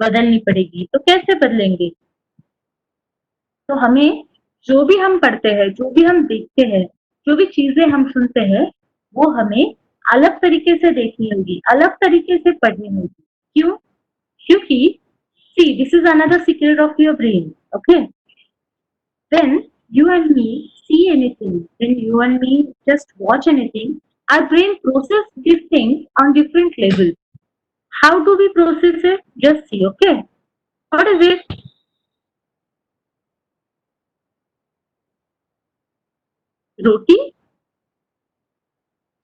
Speaker 6: बदलनी पड़ेगी. तो कैसे बदलेंगे? तो हमें जो भी हम पढ़ते हैं, जो भी हम देखते हैं, जो भी चीजें हम सुनते हैं, वो हमें अलग तरीके से देखनी होगी, अलग तरीके से पढ़नी होगी। क्यों? क्योंकि see, this is another secret of your brain. Okay, when you and me see anything, when you and me just watch anything, our brain process these things on different levels. How do we process it? Just see. Okay, what is it? रोटी,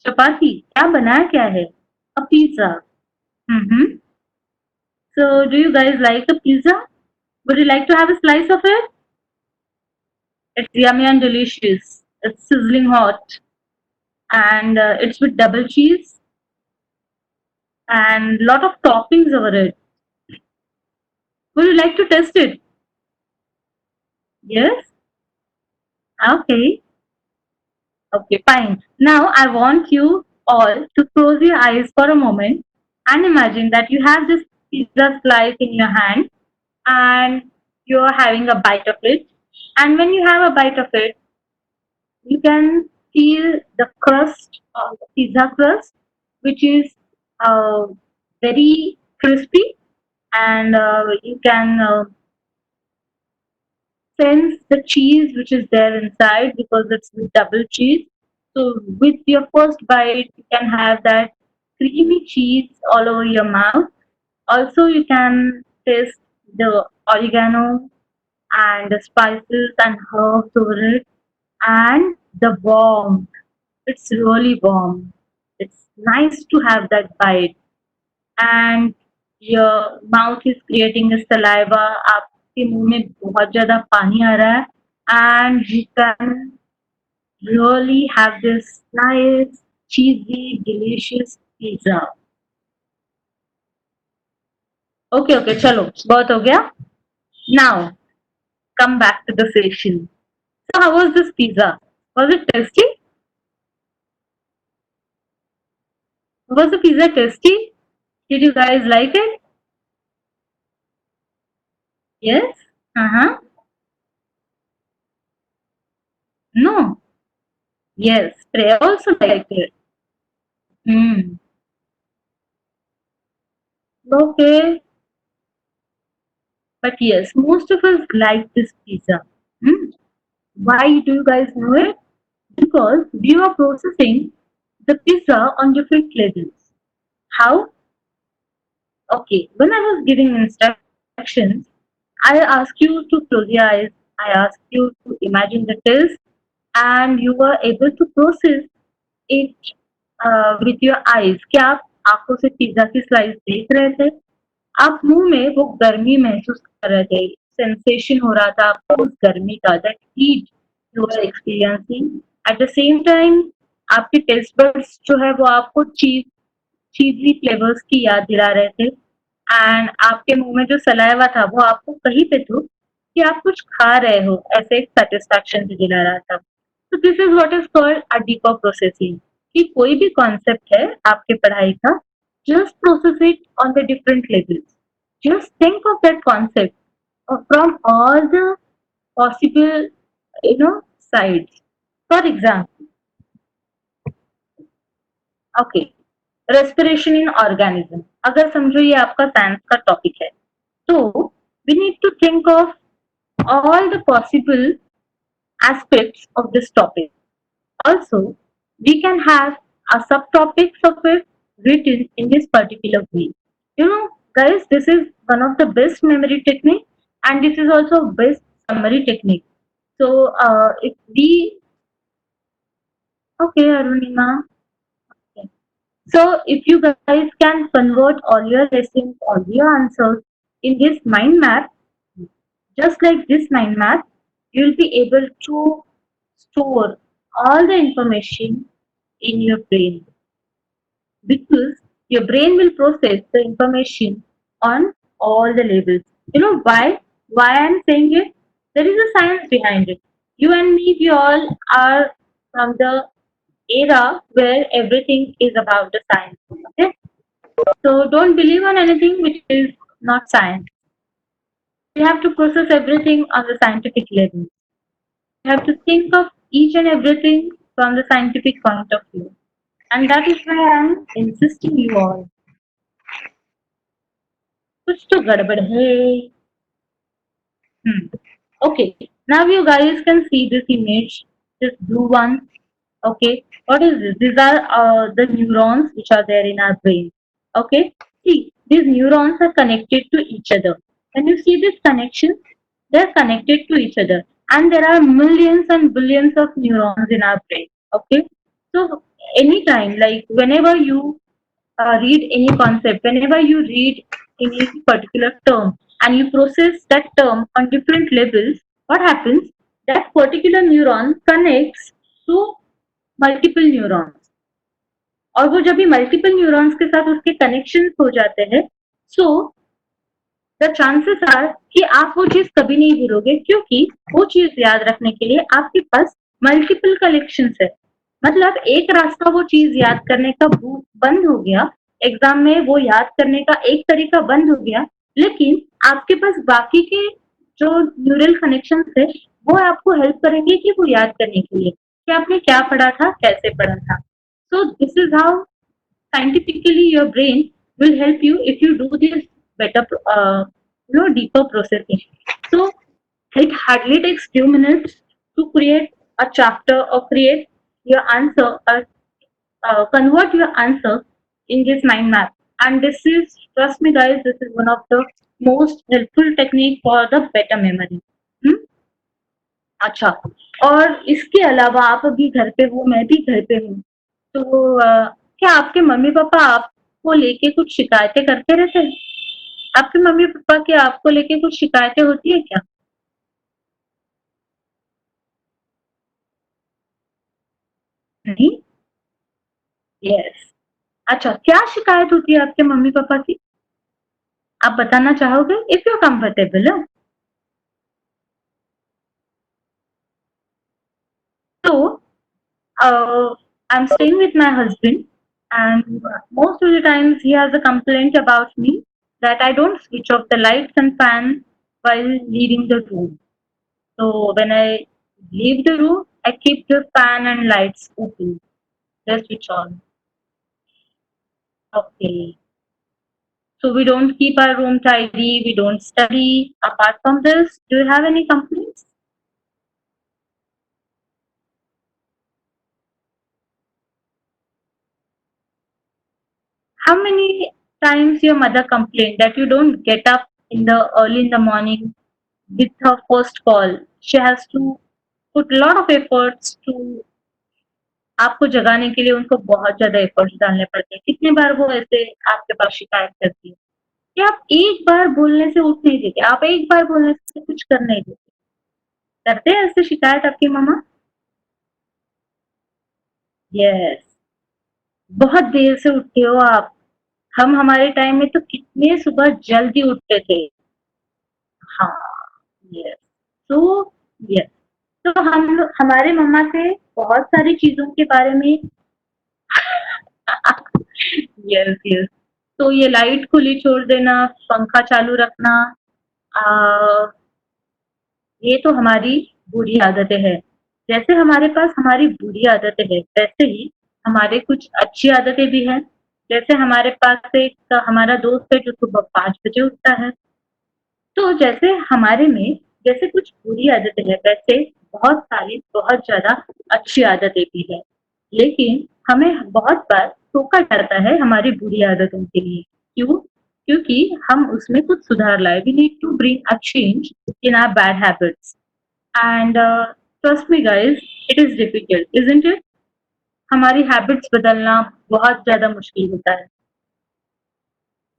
Speaker 6: चपाती, क्या बनाया क्या है? A pizza. Mm-hmm. So, do you guys like a pizza? Would you like to have a slice of it? It's yummy and delicious. It's sizzling hot, and it's with double cheese and lot of toppings over it. Would you like to test it? Yes? Okay. Okay, fine. Now I want you all to close your eyes for a moment and imagine that you have this pizza slice in your hand and you're having a bite of it. And when you have a bite of it, you can feel the crust of the pizza crust, which is uh, very crispy, and you can sense the cheese which is there inside because it's with double cheese. So with your first bite, you can have that creamy cheese all over your mouth. Also, you can taste the oregano and the spices and herbs over it, and the warmth. It's really warm. It's nice to have that bite, and your mouth is creating a saliva. आपके मुंह में बहुत ज़्यादा पानी आ रहा है, and you can really have this nice, cheesy, delicious pizza. Okay, okay, चलो बहुत हो गया. Now come back to the session. So how was this pizza? Was it tasty? Was the pizza tasty? Did you guys like it? Yes? Uh-huh. No. Yes. Priya also liked it. Hmm. Okay. But yes, most of us like this pizza. Hmm. Why do you guys know it? Because we are processing the pizza on different levels. How? Okay. When I was giving instructions, I asked you to close your eyes. I asked you to imagine the taste, and you were able to process it with your eyes. क्या आप आंखों से pizza की slice देख रहे थे? आप मुंह में वो गर्मी महसूस कर रहे थे, सेंसेशन हो रहा था आपको उस गर्मी का, that heat you are experiencing. At the same time आपके टेस्ट बड्स जो है वो आपको चीजी फ्लेवर्स की याद दिला रहे थे, एंड आपके मुंह में जो सलाइवा था वो आपको कहीं पे तो कि आप कुछ खा रहे हो ऐसे एक सेटिस्फैक्शन भी दिला रहा था. तो this is what is called a deeper processing. कि कोई भी कॉन्सेप्ट है आपके पढ़ाई का, just process it on the different levels. Just think of that concept from all the possible, sides. For example, okay, respiration in organism. अगर समझो ये आपका साइंस का टॉपिक है, तो we need to think of all the possible aspects of this topic. Also, we can have a subtopics of it written in this particular way. Guys, this is one of the best memory technique, and this is also best summary technique. So, if we okay, Arunima. Okay. So, if you guys can convert all your lessons, all your answers in this mind map, just like this mind map, you will be able to store all the information in your brain, because your brain will process the information on all the levels. You know why? Why I'm saying it? There is a science behind it. You and me, we all are from the era where everything is about the science. Okay? So don't believe on anything which is not science. You have to process everything on the scientific level. You have to think of each and everything from the scientific point of view. and that is why I'm insisting you all. कुछ तो गड़बड़ है. Okay, now you guys can see this image, this blue one. Okay, what is this? These are the neurons which are there in our brain. Okay, see, these neurons are connected to each other. When you see this connection, they are connected to each other, and there are millions and billions of neurons in our brain. Okay, so anytime, like whenever you read any concept, whenever you read any particular term and you process that term on different levels, what happens? That particular neuron connects to multiple neurons और वो जब भी multiple neurons के साथ उसके connection हो जाते हैं सो द चांसेस आर कि आप वो चीज कभी नहीं भूलोगे क्योंकि वो चीज याद रखने के लिए आपके पास मल्टीपल कलेक्शंस है मतलब एक रास्ता वो चीज याद करने का बंद हो गया एग्जाम में वो याद करने का एक तरीका बंद हो गया लेकिन आपके पास बाकी के जो न्यूरल कनेक्शंस है वो आपको हेल्प करेंगे कि वो याद करने के लिए कि आपने क्या पढ़ा था कैसे पढ़ा था so this is how scientifically your brain will help you if you do this better deeper processing so it hardly takes few minutes to create a chapter or create your answer or convert your answer in this mind map and this is trust me guys this is one of the most helpful technique for the better memory hmm? अच्छा और इसके अलावा आप अभी घर पे हो मैं भी घर पे हूँ तो क्या आपके मम्मी पापा आपको लेके कुछ शिकायतें करते रहते हैं आपके मम्मी पापा क्या आपको लेके कुछ शिकायतें होती है क्या नहीं यस अच्छा क्या शिकायत होती है आपके मम्मी पापा की आप बताना चाहोगे इफ यू कंफर्टेबल तो I'm staying with my husband and most of the times he has a complaint about me that I don't switch off the lights and fan while leaving the room. So when I leave the room, I keep the fan and lights open. They switch on. Okay. So we don't keep our room tidy, we don't study. Apart from this, do you have any complaints? How many times your mother complained that you don't get up in the early in the morning with her first call? She has to put a lot of efforts to आपको जगाने के लिए उनको बहुत ज्यादा efforts डालने पड़ते हैं कितने बार वो ऐसे आपके पास शिकायत करती है कि आप एक बार बोलने से उठ नहीं देते आप एक बार बोलने से कुछ कर नहीं देते करते हैं ऐसे शिकायत आपकी मामा यस बहुत देर से उठते हो आप हम हमारे टाइम में तो कितने सुबह जल्दी उठते थे हाँ यस तो यस तो हम हमारे मम्मा से बहुत सारी चीजों के बारे में यस यस तो ये लाइट खुली छोड़ देना पंखा चालू रखना ये तो हमारी बुरी आदतें हैं जैसे हमारे पास हमारी बुरी आदतें हैं वैसे ही हमारे कुछ अच्छी आदतें भी हैं जैसे हमारे पास एक हमारा दोस्त है जो सुबह 5 बजे उठता है तो जैसे हमारे में जैसे कुछ बुरी आदतें हैं वैसे बहुत सारी बहुत ज्यादा अच्छी आदतें भी है लेकिन हमें बहुत बार टोका जाता है हमारी बुरी आदतों के लिए क्यों क्योंकि हम उसमें कुछ सुधार लाए we need to bring a change in our bad habits and trust me guys it is difficult isn't it हमारी हैबिट्स बदलना बहुत ज्यादा मुश्किल होता है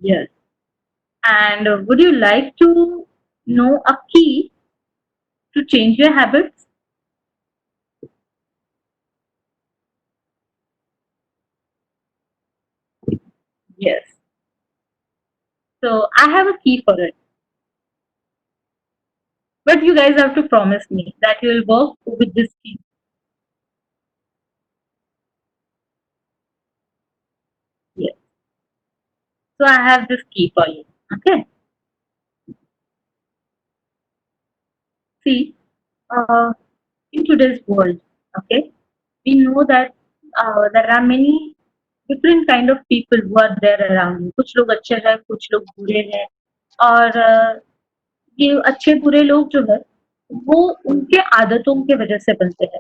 Speaker 6: yes and would you like to know a key to change your habits? Yes. So I have a key for it. But you guys have to promise me that you will work with this key. Yes. So I have this key for you. Okay. See, in today's world, okay, we know that there are many different kind of people who are there around you. कुछ लोग अच्छे हैं, कुछ लोग बुरे हैं, और ये अच्छे बुरे लोग जो है वो उनके आदतों के वजह से बनते हैं।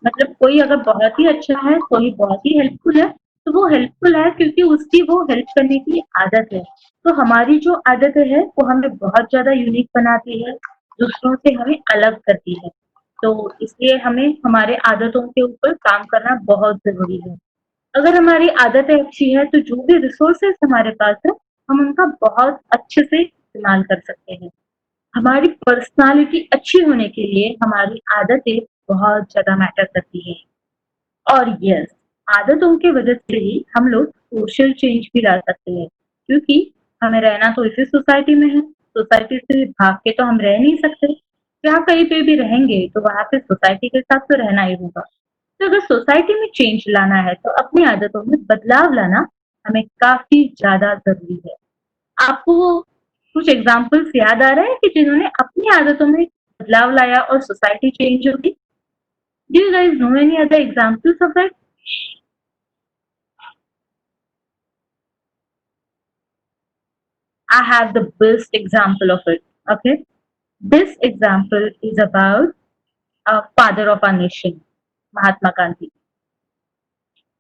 Speaker 6: मतलब कोई अगर बहुत ही अच्छा है, कोई बहुत ही हेल्पफुल है, तो वो हेल्पफुल है क्योंकि उसकी वो हेल्प करने की आदत है। तो हमारी जो आदतें है वो हमें बहुत ज्यादा यूनिक बनाती है, दूसरों से हमें अलग करती है। तो इसलिए हमें हमारे आदतों के ऊपर काम करना बहुत जरूरी है। अगर हमारी आदतें अच्छी है तो जो भी रिसोर्सेस हमारे पास है हम उनका बहुत अच्छे से इस्तेमाल कर सकते हैं। हमारी पर्सनालिटी अच्छी होने के लिए हमारी आदतें बहुत ज़्यादा मैटर करती हैं। और यस, आदतों की वजह से ही हम लोग सोशल चेंज भी ला सकते हैं, क्योंकि हमें रहना तो इसी सोसाइटी में है। सोसाइटी से भाग के तो हम रह नहीं सकते। जहाँ कहीं पे भी रहेंगे तो वहाँ पे सोसाइटी के साथ तो रहना ही होगा। तो अगर सोसाइटी में चेंज लाना है तो अपनी आदतों में बदलाव लाना हमें काफ़ी ज़्यादा ज़रूरी है। आपको कुछ एग्ज़ाम्पल्स याद आ रहे हैं कि जिन्होंने अपनी आदतों में बदलाव लाया और सोसाइटी चेंज हो गई? Do you guys know any other examples of that? I have the best example of it. Okay, this example is about a father of our nation, Mahatma Gandhi.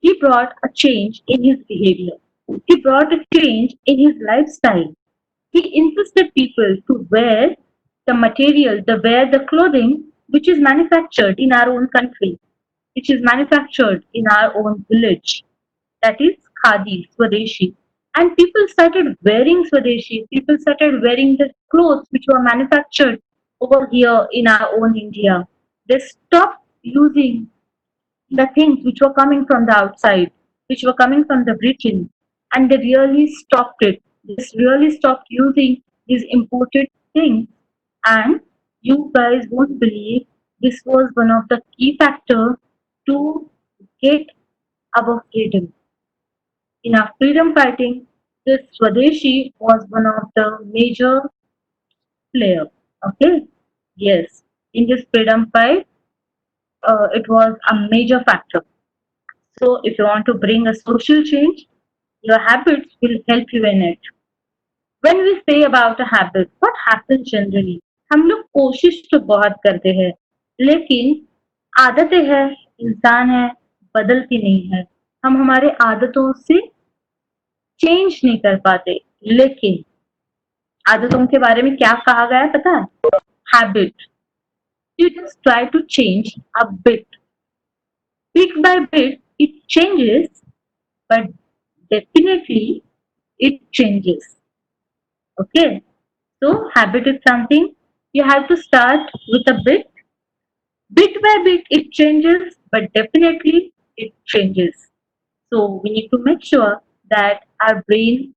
Speaker 6: He brought a change in his behavior. He brought a change in his lifestyle. He insisted people to wear the material, the wear the clothing which is manufactured in our own country, which is manufactured in our own village. That is Khadi, Swadeshi. And people started wearing Swadeshi. People started wearing the clothes which were manufactured over here in our own India. They stopped using the things which were coming from the outside, which were coming from the Britain, and they really stopped it. They really stopped using these imported things. And you guys won't believe this was one of the key factors to get our freedom. In our freedom fighting, this Swadeshi was one of the major player. Okay, yes, in this freedom fight, it was a major factor. So if you want to bring a social change, your habits will help you in it. When we say about a habit, what happens generally? हम लोग कोशिश तो बहुत करते हैं, लेकिन आदतें हैं, इंसान है, बदलती नहीं है। हम हमारे आदतों से चेंज नहीं कर पाते। लेकिन आदतों के बारे में क्या कहा गया है पता है? Habit. You just try to change a bit. Bit by bit, it changes, but definitely it changes. Okay? So, habit is something you have to start with a bit. Bit by bit, it changes, but definitely it changes. So, we need to make sure that our brain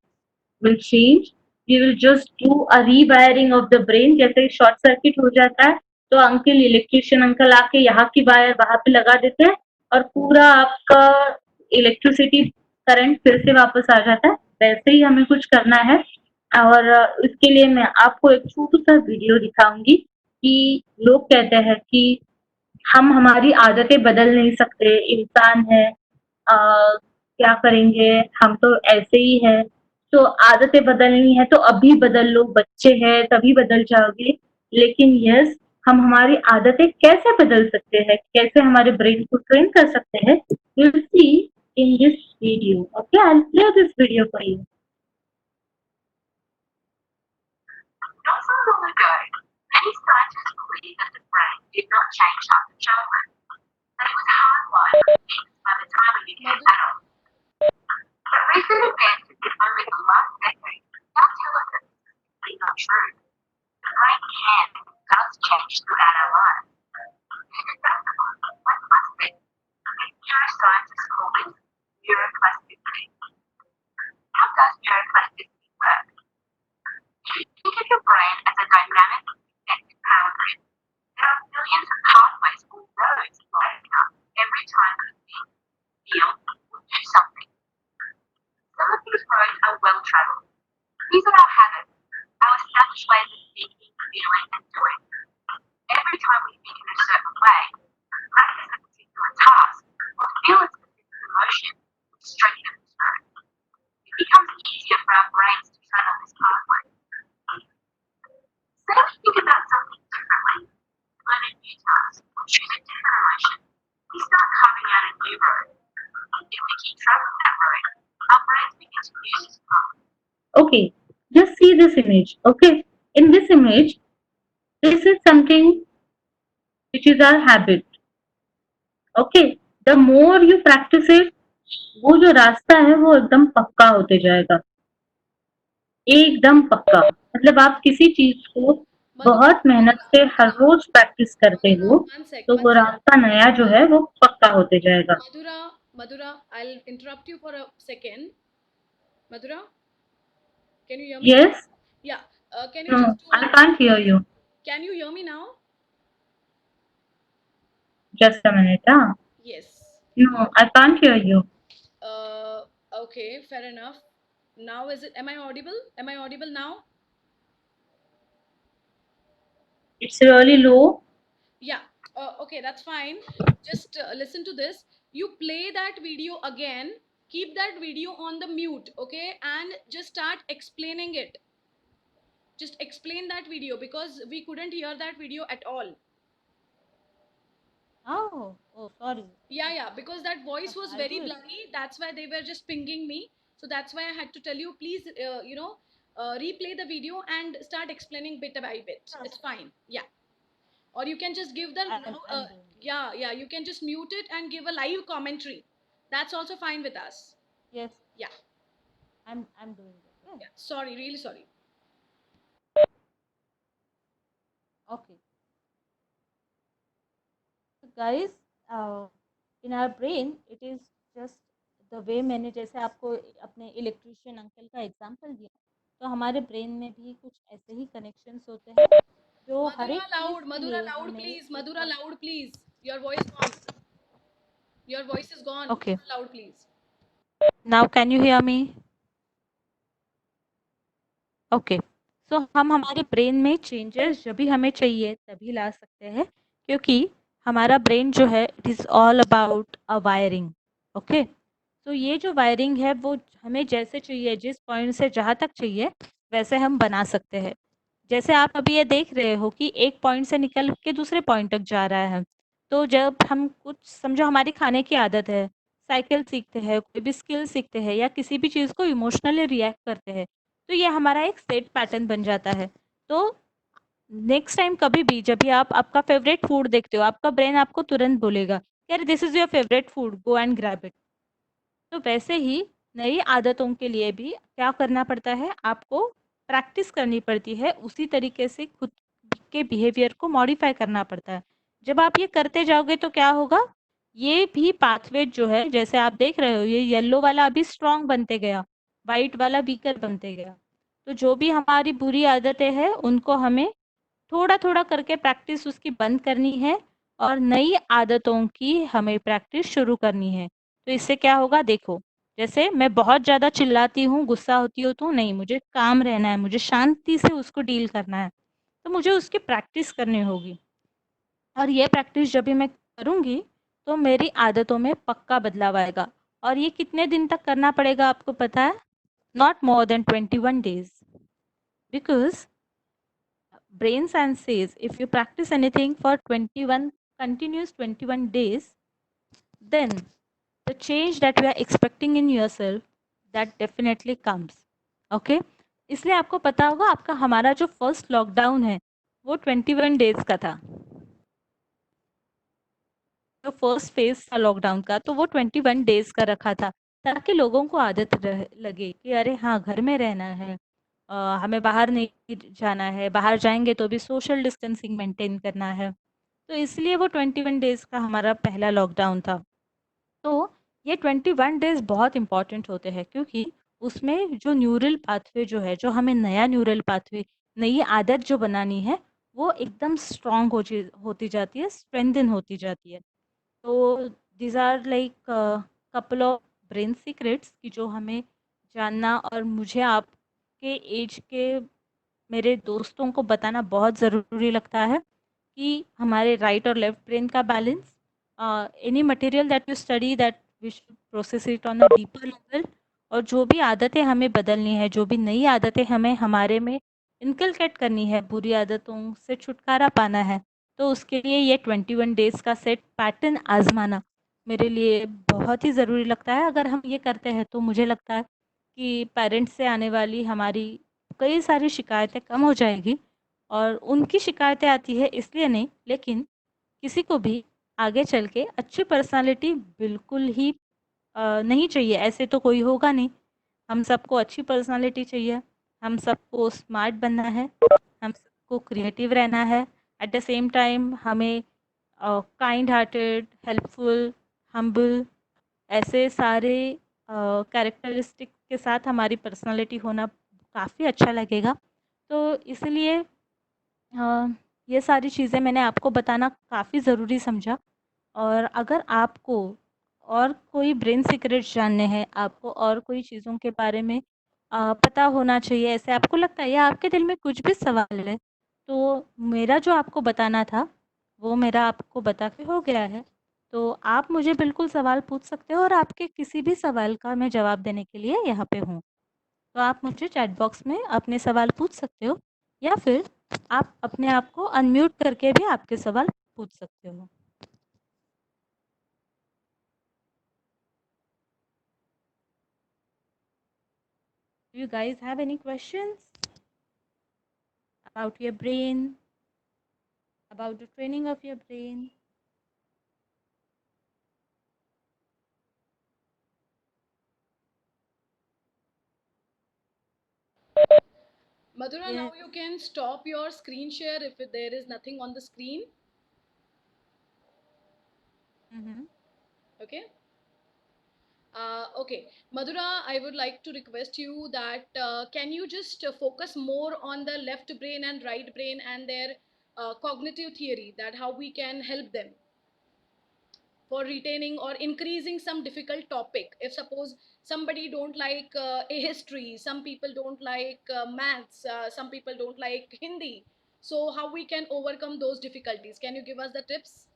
Speaker 6: will change. We will just do a rewiring of the brain. जैसे short circuit हो जाता है तो uncle electrician uncle आके यहाँ की wire वहां पे लगा देते हैं और पूरा आपका इलेक्ट्रिसिटी करंट फिर से वापस आ जाता है। वैसे ही हमें कुछ करना है। और इसके लिए मैं आपको एक छोटू सा वीडियो दिखाऊंगी कि लोग कहते हैं कि हम हमारी आदतें बदल नहीं सकते, इंसान है, क्या करेंगे, हम तो ऐसे ही हैं। तो आदतें बदलनी है तो अभी बदल लो, बच्चे हैं तभी बदल जाओगे। लेकिन यस, हम हमारी आदतें कैसे बदल सकते हैं, कैसे हमारे ब्रेन को ट्रेन कर सकते हैं, you will see in this video. Okay, I will play this video for you. Not so long ago, many scientists believed that the brain did not change after childhood, that it was hardwired by the time we became
Speaker 3: Madhu,
Speaker 6: adults. But recent advances in only the last decade now tell us that this is simply not true. The brain can and does change throughout our lives. This is like plastic. Neuroscientists call this neuroplasticity. How does neuroplasticity work? Think of your brain as a dynamic, connected power grid. There are millions of pathways or roads lighting up, Okay, just see this image. Okay, in this image, this is something which is our habit. Okay, the more you practice it, वो जो रास्ता है वो एकदम पक्का होते जाएगा, एकदम पक्का। मतलब आप किसी चीज को
Speaker 3: Madhura,
Speaker 6: बहुत मेहनत से हर रोज प्रैक्टिस करते
Speaker 3: Madhura,
Speaker 6: हो
Speaker 3: one sec,
Speaker 6: तो
Speaker 3: one
Speaker 6: वो
Speaker 3: sec.
Speaker 6: रास्ता नया जो है वो पक्का होते जाएगा।
Speaker 3: Madhura, I'll interrupt you for a second. Madhura, can you hear me?
Speaker 6: Yes,
Speaker 3: Yeah. Can you
Speaker 6: no,
Speaker 3: just do
Speaker 6: I
Speaker 3: one thing?
Speaker 6: can't hear you.
Speaker 3: Can you hear me now?
Speaker 6: Just a minute, huh?
Speaker 3: Yes.
Speaker 6: No, I can't hear you.
Speaker 3: Uh, okay, fair enough. Now is it? Am I audible? Am I audible now?
Speaker 6: It's really low.
Speaker 3: Yeah. Okay, that's fine. Just listen to this. You play that video again. Keep that video on the mute, okay? And just start explaining it. Just explain that video because we couldn't hear that video at all.
Speaker 2: Oh, oh, sorry.
Speaker 3: Yeah, because that voice
Speaker 2: Okay,
Speaker 3: was
Speaker 2: I'll
Speaker 3: very
Speaker 2: do it.
Speaker 3: blurry. That's why they were just pinging me. So that's why I had to tell you, please, replay the video and start explaining bit by bit.
Speaker 2: Sure,
Speaker 3: It's
Speaker 2: sure.
Speaker 3: fine. Yeah. Or you can just give the
Speaker 2: I'm doing it.
Speaker 3: yeah, you can just mute it and give a live commentary. That's also fine with us.
Speaker 2: Yes,
Speaker 3: Yeah.
Speaker 2: I'm doing it. Okay.
Speaker 3: Yeah. Sorry, really sorry.
Speaker 2: Okay. So guys, in our brain, it is just the way मैंने जैसे आपको अपने electrician uncle का example दिया, तो हमारे brain में भी कुछ ऐसे ही कनेक्शंस होते हैं जो हर एक चीज़ के
Speaker 3: Madhura
Speaker 2: लिए
Speaker 3: loud,
Speaker 2: हमें
Speaker 3: please.
Speaker 2: एक
Speaker 3: Madhura loud, please. Your voice gone. Your voice is gone.
Speaker 2: Okay.
Speaker 3: Madhura loud, please.
Speaker 2: Now can you hear me? Okay, so हम हमारे ब्रेन में चेंजेस जब भी हमें चाहिए तभी ला सकते हैं, क्योंकि हमारा ब्रेन जो है it is all about a wiring. Okay, तो ये जो वायरिंग है वो हमें जैसे चाहिए, जिस पॉइंट से जहाँ तक चाहिए वैसे हम बना सकते हैं। जैसे आप अभी ये देख रहे हो कि एक पॉइंट से निकल के दूसरे पॉइंट तक जा रहा है, तो जब हम कुछ समझो हमारी खाने की आदत है, साइकिल सीखते हैं, कोई भी स्किल सीखते हैं या किसी भी चीज़ को इमोशनली रिएक्ट करते हैं, तो ये हमारा एक सेट पैटर्न बन जाता है। तो नेक्स्ट टाइम कभी भी जब भी आप आपका फेवरेट फूड देखते हो, आपका ब्रेन आपको तुरंत बोलेगा कि अरे this is your favourite food, go and grab it. तो वैसे ही नई आदतों के लिए भी क्या करना पड़ता है, आपको प्रैक्टिस करनी पड़ती है, उसी तरीके से खुद के बिहेवियर को मॉडिफाई करना पड़ता है। जब आप ये करते जाओगे तो क्या होगा, ये भी पाथवे जो है जैसे आप देख रहे हो, ये येलो वाला अभी स्ट्रॉन्ग बनते गया, वाइट वाला वीकर बनते गया। तो जो भी हमारी बुरी आदतें हैं उनको हमें थोड़ा-थोड़ा करके प्रैक्टिस उसकी बंद करनी है और नई आदतों की हमें प्रैक्टिस शुरू करनी है। तो इससे क्या होगा देखो, जैसे मैं बहुत ज़्यादा चिल्लाती हूँ, गुस्सा होती हूँ तो नहीं, मुझे काम रहना है, मुझे शांति से उसको डील करना है। तो मुझे उसकी प्रैक्टिस करनी होगी और ये प्रैक्टिस जब भी मैं करूँगी, तो मेरी आदतों में पक्का बदलाव आएगा। और ये कितने दिन तक करना पड़ेगा आपको पता है? Not more than 21 days, because brain science says if you practice anything for 21 continuous 21 days, then the change that you are expecting in yourself, that definitely comes. Okay, इसलिए आपको पता होगा आपका हमारा जो फर्स्ट लॉकडाउन है वो 21 डेज का था, जो फर्स्ट फेज था लॉकडाउन का, तो वो 21 डेज का रखा था ताकि लोगों को आदत लगे कि अरे हाँ घर में रहना है, हमें बाहर नहीं जाना है, बाहर जाएंगे तो भी सोशल डिस्टेंसिंग मेंटेन करना है। तो इसलिए वो 21 डेज़ का हमारा पहला लॉकडाउन था। तो ये 21 डेज़ बहुत इम्पोर्टेंट होते हैं क्योंकि उसमें जो न्यूरल पाथवे जो है, जो हमें नया न्यूरल पाथवे, नई आदत जो बनानी है, वो एकदम स्ट्रॉन्ग होती जाती है, स्ट्रेंथन होती जाती है। तो these are like couple of brain secrets कि जो हमें जानना और मुझे आपके एज के मेरे दोस्तों को बताना बहुत ज़रूरी लगता है कि हमारे राइट और लेफ्ट ब्रेन का balance, any material that you study that we should process it on a deeper level, और जो भी आदतें हमें बदलनी है, जो भी नई आदतें हमें हमारे में इनकलकेट करनी है, बुरी आदतों से छुटकारा पाना है, तो उसके लिए ये 21 डेज़ का सेट पैटर्न आजमाना मेरे लिए बहुत ही ज़रूरी लगता है। अगर हम ये करते हैं तो मुझे लगता है कि पेरेंट्स से आने वाली हमारी कई सारी शिकायतें कम हो जाएगी। और उनकी शिकायतें आती है इसलिए नहीं, लेकिन किसी को भी आगे चल के अच्छी पर्सनैलिटी बिल्कुल ही नहीं चाहिए, ऐसे तो कोई होगा नहीं। हम सबको अच्छी पर्सनैलिटी चाहिए, हम सबको स्मार्ट बनना है, हम सबको क्रिएटिव रहना है। एट द सेम टाइम हमें काइंड हार्टेड, हेल्पफुल, हम्बल, ऐसे सारे कैरेक्टरिस्टिक के साथ हमारी पर्सनैलिटी होना काफ़ी अच्छा लगेगा। तो इसलिए ये सारी चीज़ें मैंने आपको बताना काफ़ी ज़रूरी समझा। और अगर आपको और कोई ब्रेन सीक्रेट्स जानने हैं, आपको और कोई चीज़ों के बारे में पता होना चाहिए, ऐसे आपको लगता है या आपके दिल में कुछ भी सवाल है, तो मेरा जो आपको बताना था, वो मेरा आपको बता के हो गया है। तो आप मुझे बिल्कुल सवाल पूछ सकते हो और आपके किसी भी सवाल का मैं जवाब देने के लिए यहाँ पे हूँ। तो आप मुझे चैट बॉक्स में अपने सवाल पूछ सकते हो या फिर आप अपने आप को अनम्यूट करके भी आपके सवाल पूछ सकते हो। Do you guys have any questions about your brain, about the training of your brain?
Speaker 3: Madhura, now
Speaker 2: Yes.
Speaker 3: you can stop your screen share if there is nothing on the screen.
Speaker 2: Mm-hmm.
Speaker 3: Okay. Okay, Madhura, I would like to request you that can you just focus more on the left brain and right brain and their cognitive theory, that how we can help them for retaining or increasing some difficult topic. If suppose somebody don't like a history, some people don't like maths, some people don't like Hindi, so how we can overcome those difficulties? Can you give us the tips?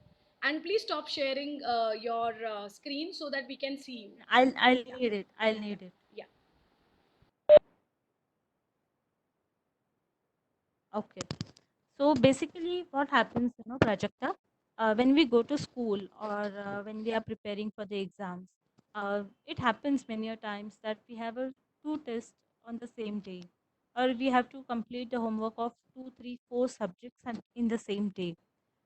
Speaker 3: And please stop sharing your screen so that we can see you.
Speaker 2: I'll need it. I'll need it.
Speaker 3: Yeah.
Speaker 2: Okay. So basically, what happens, Prajakta, when we go to school or when we are preparing for the exams, it happens many a times that we have two tests on the same day, or we have to complete the homework of two, three, four subjects in the same day,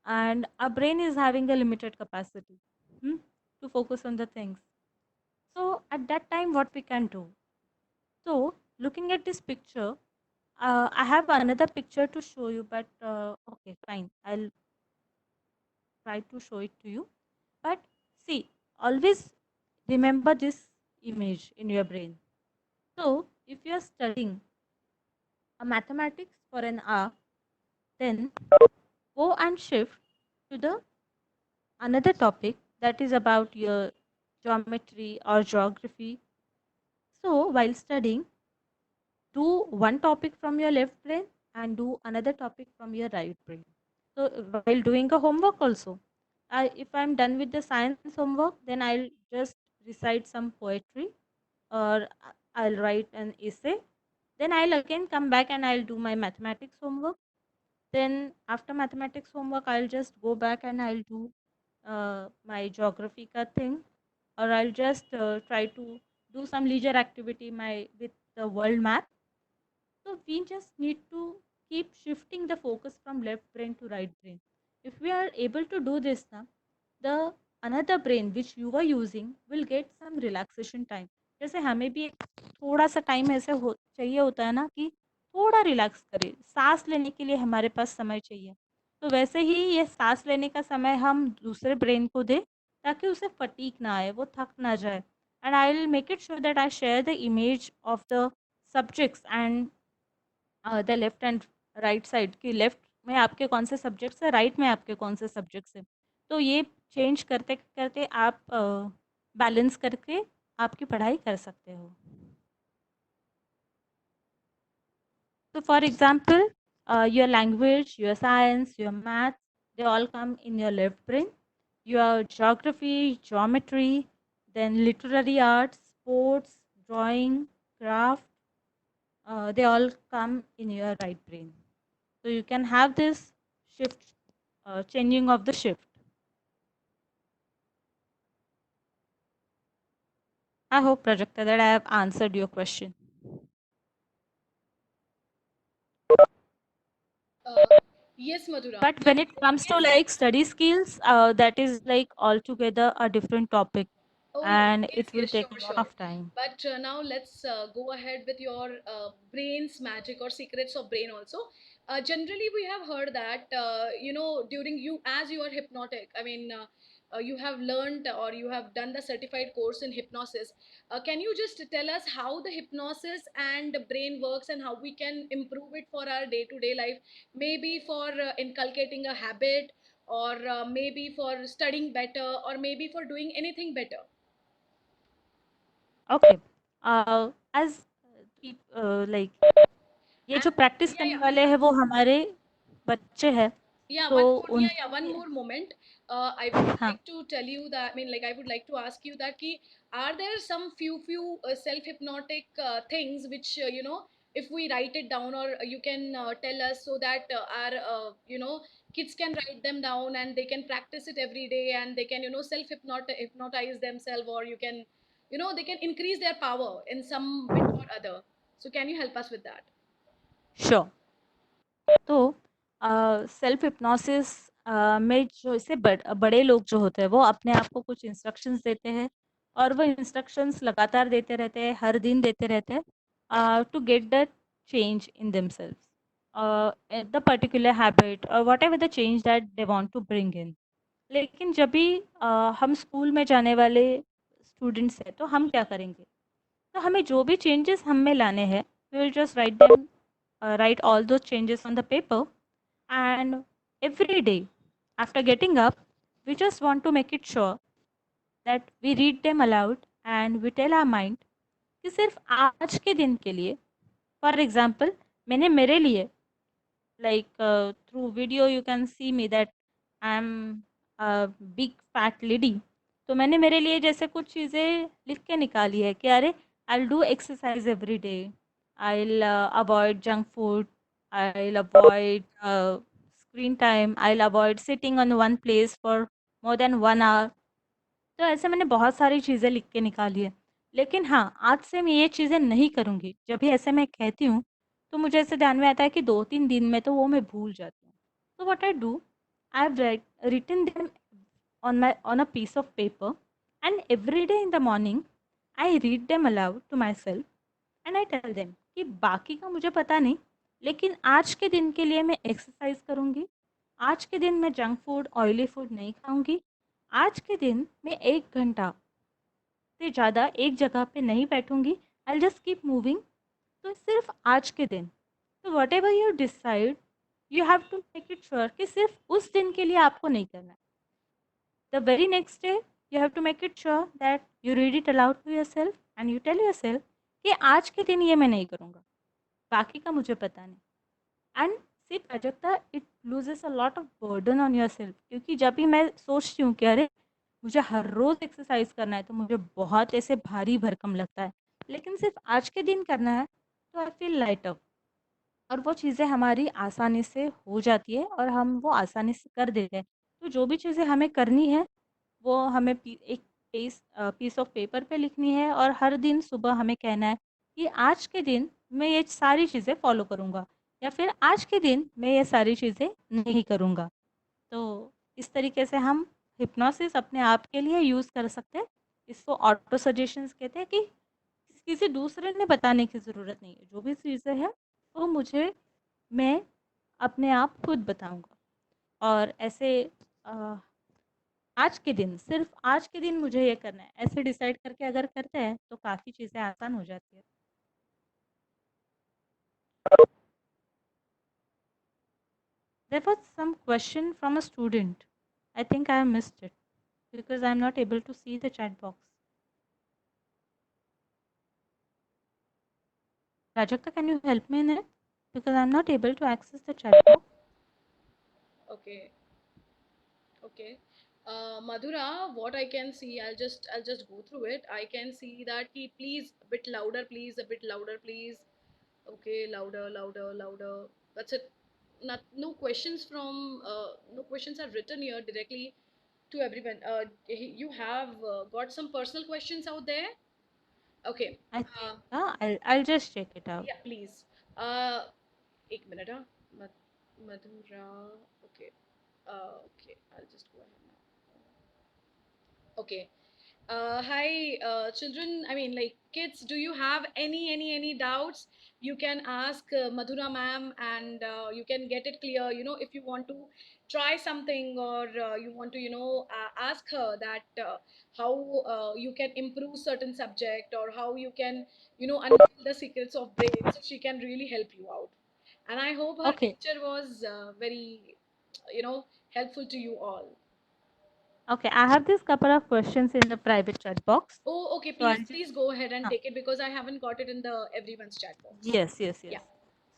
Speaker 2: and our brain is having a limited capacity hmm, to focus on the things. So at that time, what we can do? So looking at this picture, I have another picture to show you, but okay, fine. I'll try to show it to you. But see, always remember this image in your brain. So, if you are studying a mathematics for an hour, then go and shift to the another topic that is about your geometry or geography. So, while studying, do one topic from your left brain and do another topic from your right brain. So while doing a homework also, if I'm done with the science homework, then I'll just recite some poetry or I'll write an essay. Then I'll again come back and I'll do my mathematics homework. Then after mathematics homework, I'll just go back and I'll do my geography ka thing, or I'll just try to do some leisure activity my with the world map. So we just need to keep shifting the focus from left brain to right brain. If we are able to do this now, the another brain which you are using will get some relaxation time. जैसे हमें भी एक थोड़ा सा time ऐसे चाहिए होता है ना कि थोड़ा रिलैक्स करें, सांस लेने के लिए हमारे पास समय चाहिए। तो वैसे ही ये सांस लेने का समय हम दूसरे ब्रेन को दें ताकि उसे फटीक ना आए, वो थक ना जाए। And I will make it sure that I share the image of the subjects and the left and right side की, लेफ्ट में आपके कौन से सब्जेक्ट्स है, राइट में आपके कौन से सब्जेक्ट्स है। तो ये चेंज करते करते आप बैलेंस करके आपकी पढ़ाई कर सकते हो। So for example, your language, your science, your math, they all come in your left brain. Your geography, geometry, then literary arts, sports, drawing, craft, they all come in your right brain. So you can have this shift, changing of the shift. I hope, Prajakta, that I have answered your question.
Speaker 3: Uh, yes, Madhura.
Speaker 2: But when it comes to
Speaker 3: Yes.
Speaker 2: like study skills, that is like altogether a different topic,
Speaker 3: Oh yes,
Speaker 2: and
Speaker 3: yes,
Speaker 2: it will
Speaker 3: yes,
Speaker 2: take
Speaker 3: sure,
Speaker 2: a lot
Speaker 3: sure.
Speaker 2: of time.
Speaker 3: But now let's go ahead with your brain's magic or secrets of brain also. Generally, we have heard that during you as you are hypnotic. I mean, you have learned or you have done the certified course in hypnosis. Can you just tell us how the hypnosis and the brain works and how we can improve it for our day-to-day life? Maybe for inculcating a habit, or maybe for studying better, or maybe for doing anything better.
Speaker 2: Okay. As like ये जो
Speaker 3: And
Speaker 2: practice
Speaker 3: yeah,
Speaker 2: करने
Speaker 3: yeah.
Speaker 2: वाले हैं वो हमारे बच्चे हैं,
Speaker 3: Yeah,
Speaker 2: तो
Speaker 3: one
Speaker 2: उनके
Speaker 3: more moment. I would
Speaker 2: हाँ,
Speaker 3: like to tell you that, I mean, like, I would like to ask you that, are there some few self hypnotic things which if we write it down, or you can tell us, so that our kids can write them down and they can practice it every day, and they can self hypnotize themselves, or you can they can increase their power in some bit or other. So can you help us with that?
Speaker 2: Sure. तो self hypnosis में जो इसे बड़े लोग जो होते हैं वो अपने आप को कुछ इंस्ट्रक्शंस देते हैं, और वो इंस्ट्रक्शंस लगातार देते रहते हैं, हर दिन देते रहते हैं to get the change in themselves, the particular habit और whatever the change that they want to bring in. लेकिन जब भी हम स्कूल में जाने वाले स्टूडेंट्स हैं तो हम क्या करेंगे? तो हमें जो भी चेंजेस हम में लाने हैं, we will just write all those changes on the paper, and every day after getting up we just want to make it sure that we read them aloud and we tell our mind कि सिर्फ आज के दिन के लिए, for example मैंने मेरे लिए like through video you can see me that I'm a big fat lady, तो मैंने मेरे लिए जैसे कुछ चीज़ें लिख के निकाली है कि अरे I'll do exercise every day, I'll avoid junk food, I'll avoid screen time, I'll avoid sitting on one place for more than 1 hour। तो ऐसे मैंने बहुत सारी चीज़ें लिख के निकाली है। लेकिन हाँ, आज से मैं ये चीज़ें नहीं करूँगी। जब भी ऐसे मैं कहती हूँ, तो मुझे ऐसे ध्यान में आता है कि 2-3 दिन में तो वो मैं भूल जाती हूँ। तो what I do, I have written them on a piece of paper, and every day in the morning I read them aloud to myself and I tell them कि बाकी का मुझे पता नहीं, लेकिन आज के दिन के लिए मैं एक्सरसाइज करूँगी, आज के दिन मैं जंक फूड ऑयली फूड नहीं खाऊंगी, आज के दिन मैं 1 घंटा से ज़्यादा एक जगह पे नहीं बैठूंगी, आई जस्ट कीप मूविंग। तो सिर्फ आज के दिन, तो whatever you decide, you have to make it sure कि सिर्फ उस दिन के लिए आपको नहीं करना है। The very next day you have to make it sure that you read it aloud to yourself and you tell yourself कि आज के दिन ये मैं नहीं करूँगा, बाकी का मुझे पता नहीं। And see Prajakta, it loses a lot of burden on yourself, क्योंकि जब भी मैं सोचती हूँ कि अरे मुझे हर रोज़ एक्सरसाइज करना है तो मुझे बहुत ऐसे भारी भरकम लगता है, लेकिन सिर्फ आज के दिन करना है तो आई फील लाइटर, और वो चीज़ें हमारी आसानी से हो जाती है और हम वो आसानी से कर देते हैं। तो जो भी चीज़ें हमें करनी है वो हमें एक पीस ऑफ पेपर पे लिखनी है, और हर दिन सुबह हमें कहना है कि आज के दिन मैं ये सारी चीज़ें फॉलो करूँगा, या फिर आज के दिन मैं ये सारी चीज़ें नहीं करूँगा। तो इस तरीके से हम हिप्नोसिस अपने आप के लिए यूज़ कर सकते हैं। इसको ऑटो सजेशंस कहते हैं कि किसी दूसरे ने बताने की ज़रूरत नहीं है। जो भी चीज़ें हैं वो मुझे, मैं अपने आप खुद बताऊँगा। और ऐसे अ, आज के दिन, सिर्फ़ आज के दिन मुझे ये करना है, ऐसे डिसाइड करके अगर करते हैं तो काफ़ी चीज़ें आसान हो जाती है। There was some question from a student. I think I have missed it because I am not able to see the chat box. Prajakta, can you help me in it? Because I'm not able to access the chat box.
Speaker 3: Okay. Okay. Madhura, what I can see, I'll just go through it. I can see that he, please a bit louder, please a bit louder, please. Okay, louder, louder, louder. That's it. Not, no questions from no questions are written here directly to everyone. You have got some personal questions out there. Okay.
Speaker 2: I think
Speaker 3: Uh,
Speaker 2: I'll just check it out.
Speaker 3: yeah, please. Uh, एक minute, huh? Madhura. Okay. Okay. I'll just go ahead now. Okay. Hi, children. I mean, like kids. Do you have any doubts? You can ask Madhura ma'am, and you can get it clear. You know, if you want to try something, or you want to, ask her that how you can improve certain subject, or how you can, unveil the secrets of brain, so she can really help you out. And I hope her
Speaker 2: Okay.
Speaker 3: lecture was very, helpful to you all.
Speaker 2: Okay. I have this couple of questions in the private chat box.
Speaker 3: Oh, okay.
Speaker 2: So I'll
Speaker 3: Please,
Speaker 2: just
Speaker 3: please go ahead and
Speaker 2: uh,
Speaker 3: take it because I haven't got it in the everyone's chat box.
Speaker 2: yes.
Speaker 3: Yeah.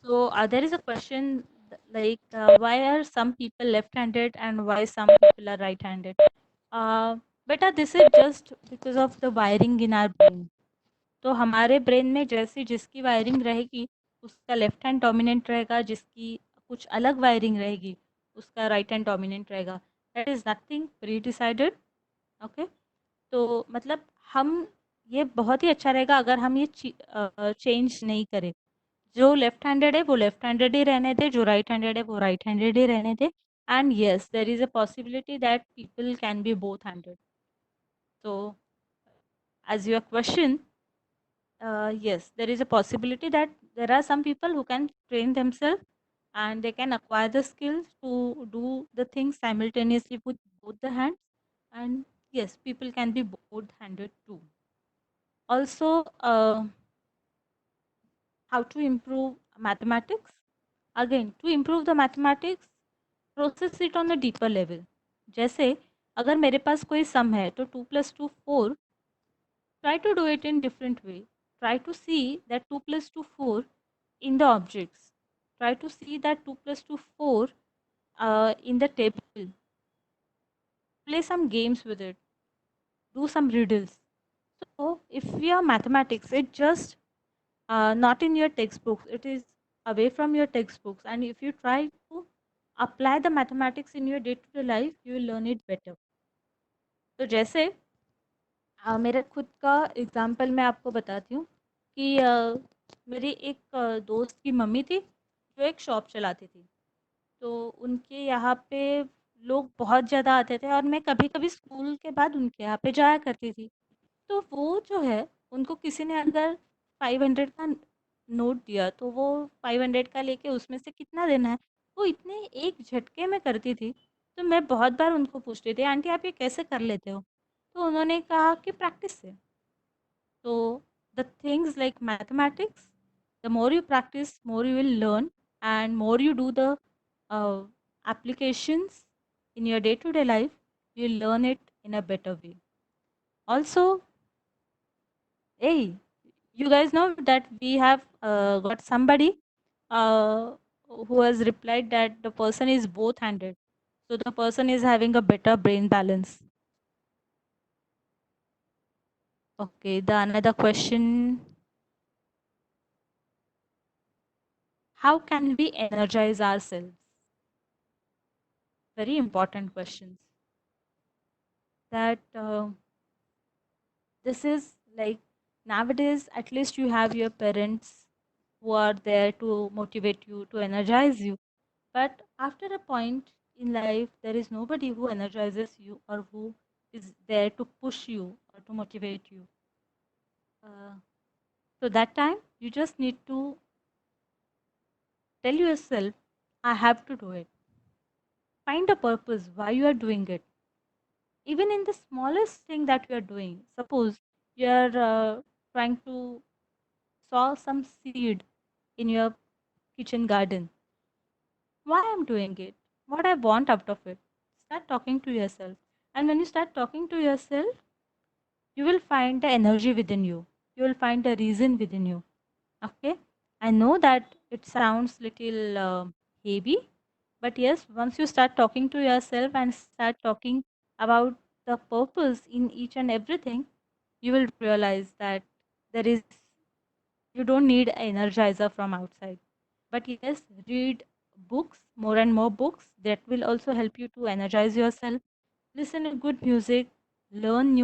Speaker 2: So there is a question like why are some people left-handed and why some people are right-handed? Beta, this is just because of the wiring in our brain. तो हमारे brain में जैसी जिसकी wiring रहेगी उसका left hand dominant रहेगा, जिसकी कुछ अलग वायरिंग रहेगी उसका राइट हैंड डोमिनेंट रहेगा. That is nothing pre decided. Okay. तो मतलब हम ये बहुत ही अच्छा रहेगा अगर हम ये चेंज नहीं करें. जो लेफ्ट हैंडेड है वो लेफ्ट हैंडेड ही रहने दे, जो राइट हैंडेड है वो राइट हैंडेड ही रहने दे. And yes, there is a possibility that people can be both handed. तो as your question, yes, there is a possibility that there are some people who can train themselves and they can acquire the skills to do the things simultaneously with both the hands. And yes, people can be both handed too. Also, how to improve mathematics? Again, to improve the mathematics, process it on a deeper level. जैसे अगर मेरे पास कोई सम है तो 2 + 2 4. Try to do it in different way. Try to see that 2 + 2 4 in the objects. Try to see that 2 + 2 4 in the table. Play some games with it. Do some riddles. So if your mathematics, it just not in your textbooks. It is away from your textbooks. And if you try to apply the mathematics in your day-to-day life, you will learn it better. तो जैसे मेरा खुद का example मैं आपको बताती हूँ कि मेरी एक दोस्त की मम्मी थी, जो एक शॉप चलाती थी। तो उनके यहाँ पे लोग बहुत ज़्यादा आते थे और मैं कभी-कभी स्कूल के बाद उनके यहाँ पे जाया करती थी। तो वो जो है, उनको किसी ने अगर 500 का नोट दिया, तो वो 500 का लेके उसमें से कितना देना है, वो इतने एक झटके में करती थी। तो मैं बहुत बार उनको पूछती थी, "आंटी आप ये कैसे कर लेते हो?" तो उन्होंने कहा कि प्रैक्टिस से. So the things like mathematics, the more you practice, more you will learn, and more you do the uh, applications in your day-to-day life, you'll learn it in a better way. Also, hey, you guys know that we have got somebody uh, who has replied that the person is both-handed. So the person is having a better brain balance. Okay, the another question. How can we energize ourselves? Very important questions. That this is like nowadays, at least you have your parents who are there to motivate you, to energize you. But after a point in life, there is nobody who energizes you or who is there to push you or to motivate you. Uh, so that time, you just need to tell yourself, I have to do it. Find a purpose why you are doing it. Even in the smallest thing that you are doing, suppose you are trying to sow some seed in your kitchen garden. Why I'm doing it? What I want out of it? Start talking to yourself. And when you start talking to yourself, you will find the energy within you. You will find the reason within you. Okay? I know that it sounds little heavy, but yes, once you start talking to yourself and start talking about the purpose in each and everything, you will realize that there is you don't need an energizer from outside. But yes, read books, more and more books that will also help you to energize yourself. Listen to good music, learn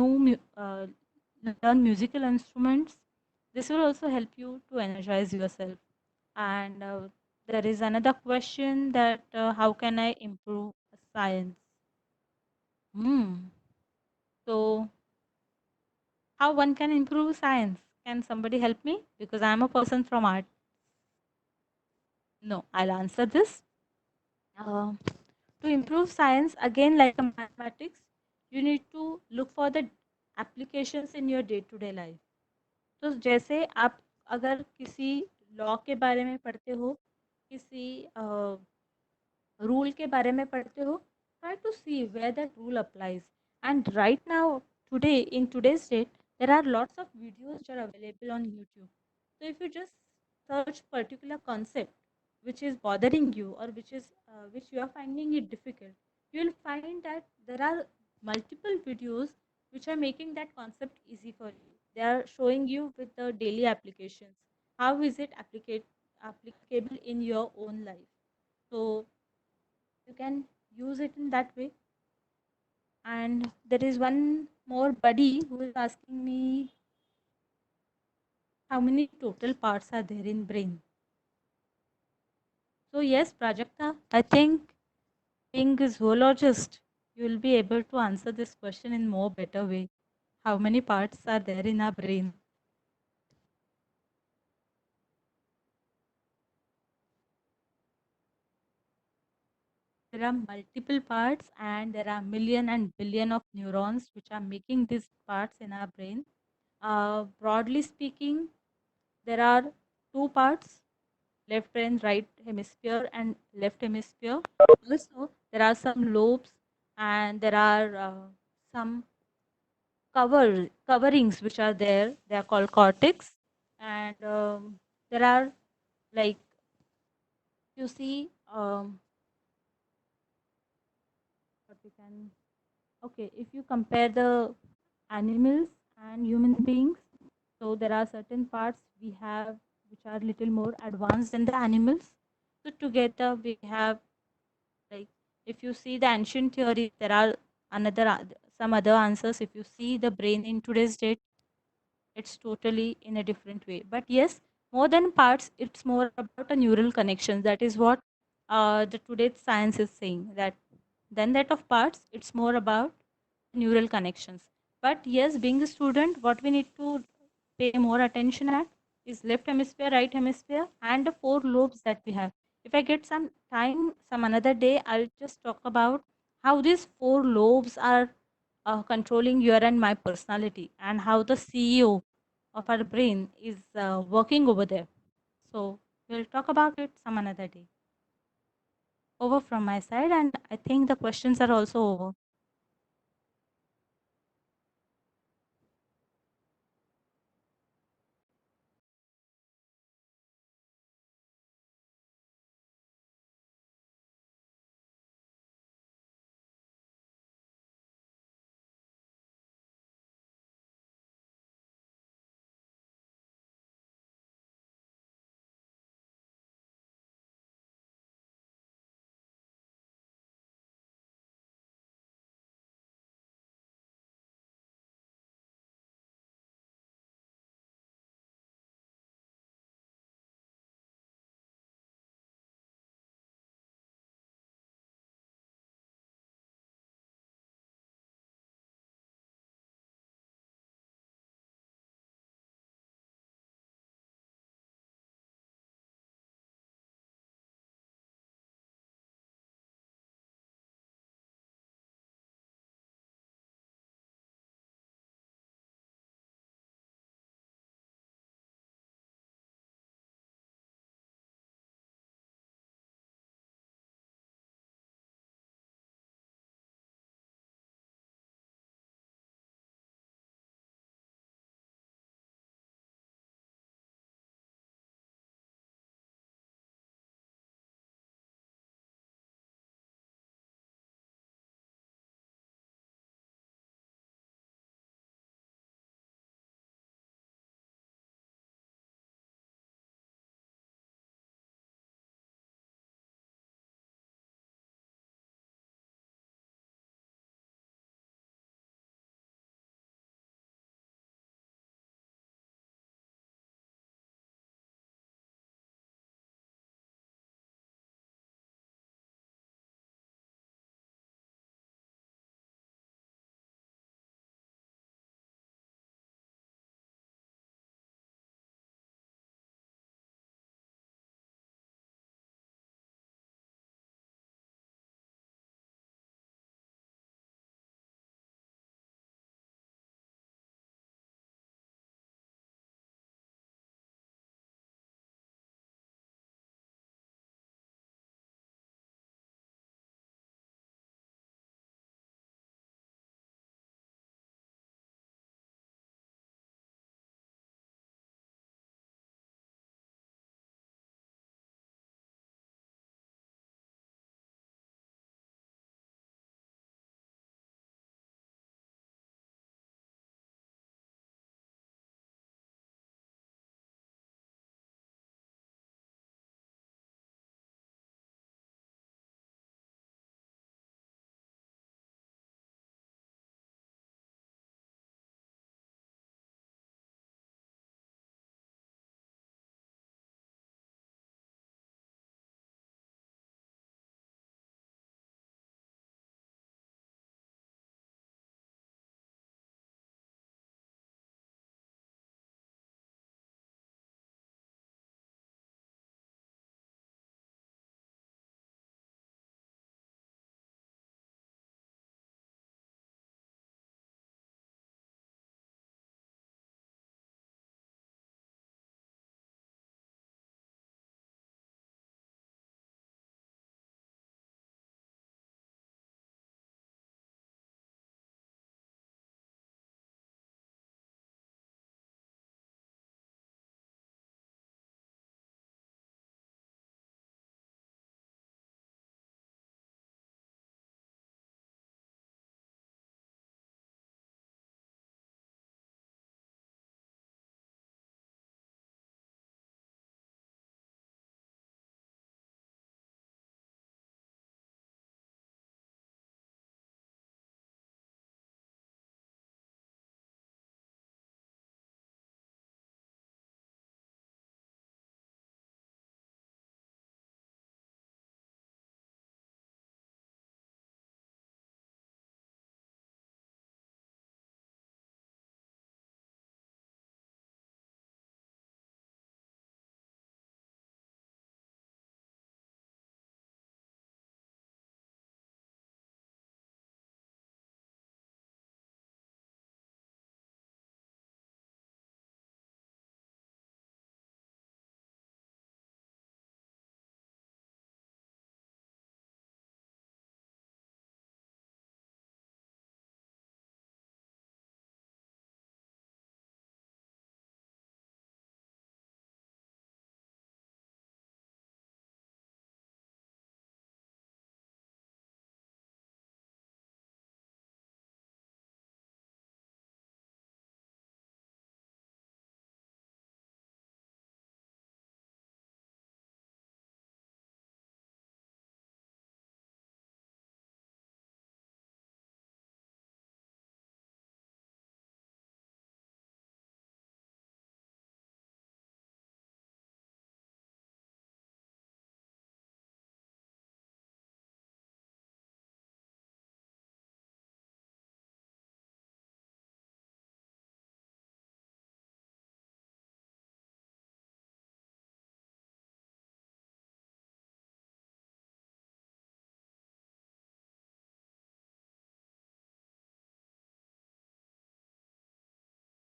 Speaker 2: learn musical instruments, This will also help you to energize yourself. And there is another question that how can I improve science? So, how one can improve science? Can somebody help me? Because I'm a person from art. No, I'll answer this. Uh, to improve science, again, like a mathematics, you need to look for the applications in your day to day life. तो जैसे आप अगर किसी law के बारे में पढ़ते हो, किसी रूल के बारे में पढ़ते हो, try to see where that rule applies. And right now, today, in today's date, there are lots of videos which are available on YouTube. So if you just search particular concept which is bothering you, or which you are finding it difficult, you will find that there are multiple videos which are making that concept easy for you. They are showing you with the daily applications. How is it applicable in your own life? So you can use it in that way. And there is one more buddy who is asking me how many total parts are there in brain. So yes, Prajakta, I think being a zoologist, you will be able to answer this question in more better way. How many parts are there in our brain? There are multiple parts, and there are million and billion of neurons which are making these parts in our brain. Broadly speaking, there are two parts, left and right hemisphere and left hemisphere. Also, there are some lobes, and there are some coverings which are there. They are called cortex, and there are, like, you see, what we can. Okay, if you compare the animals and human beings, so there are certain parts we have which are little more advanced than the animals. So together we have, like, if you see the ancient theory, there are some other answers. If you see the brain in today's date, it's totally in a different way. But yes, more than parts, it's more about a neural connection. That is what the today's science is saying. That than that of parts, it's more about neural connections. But yes, being a student, what we need to pay more attention at is left hemisphere, right hemisphere, and the four lobes that we have. If I get some time, some another day, I'll just talk about how these four lobes are controlling your and my personality, and how the CEO of our brain is working over there. So we'll talk about it some another day. Over from my side, and I think the questions are also over.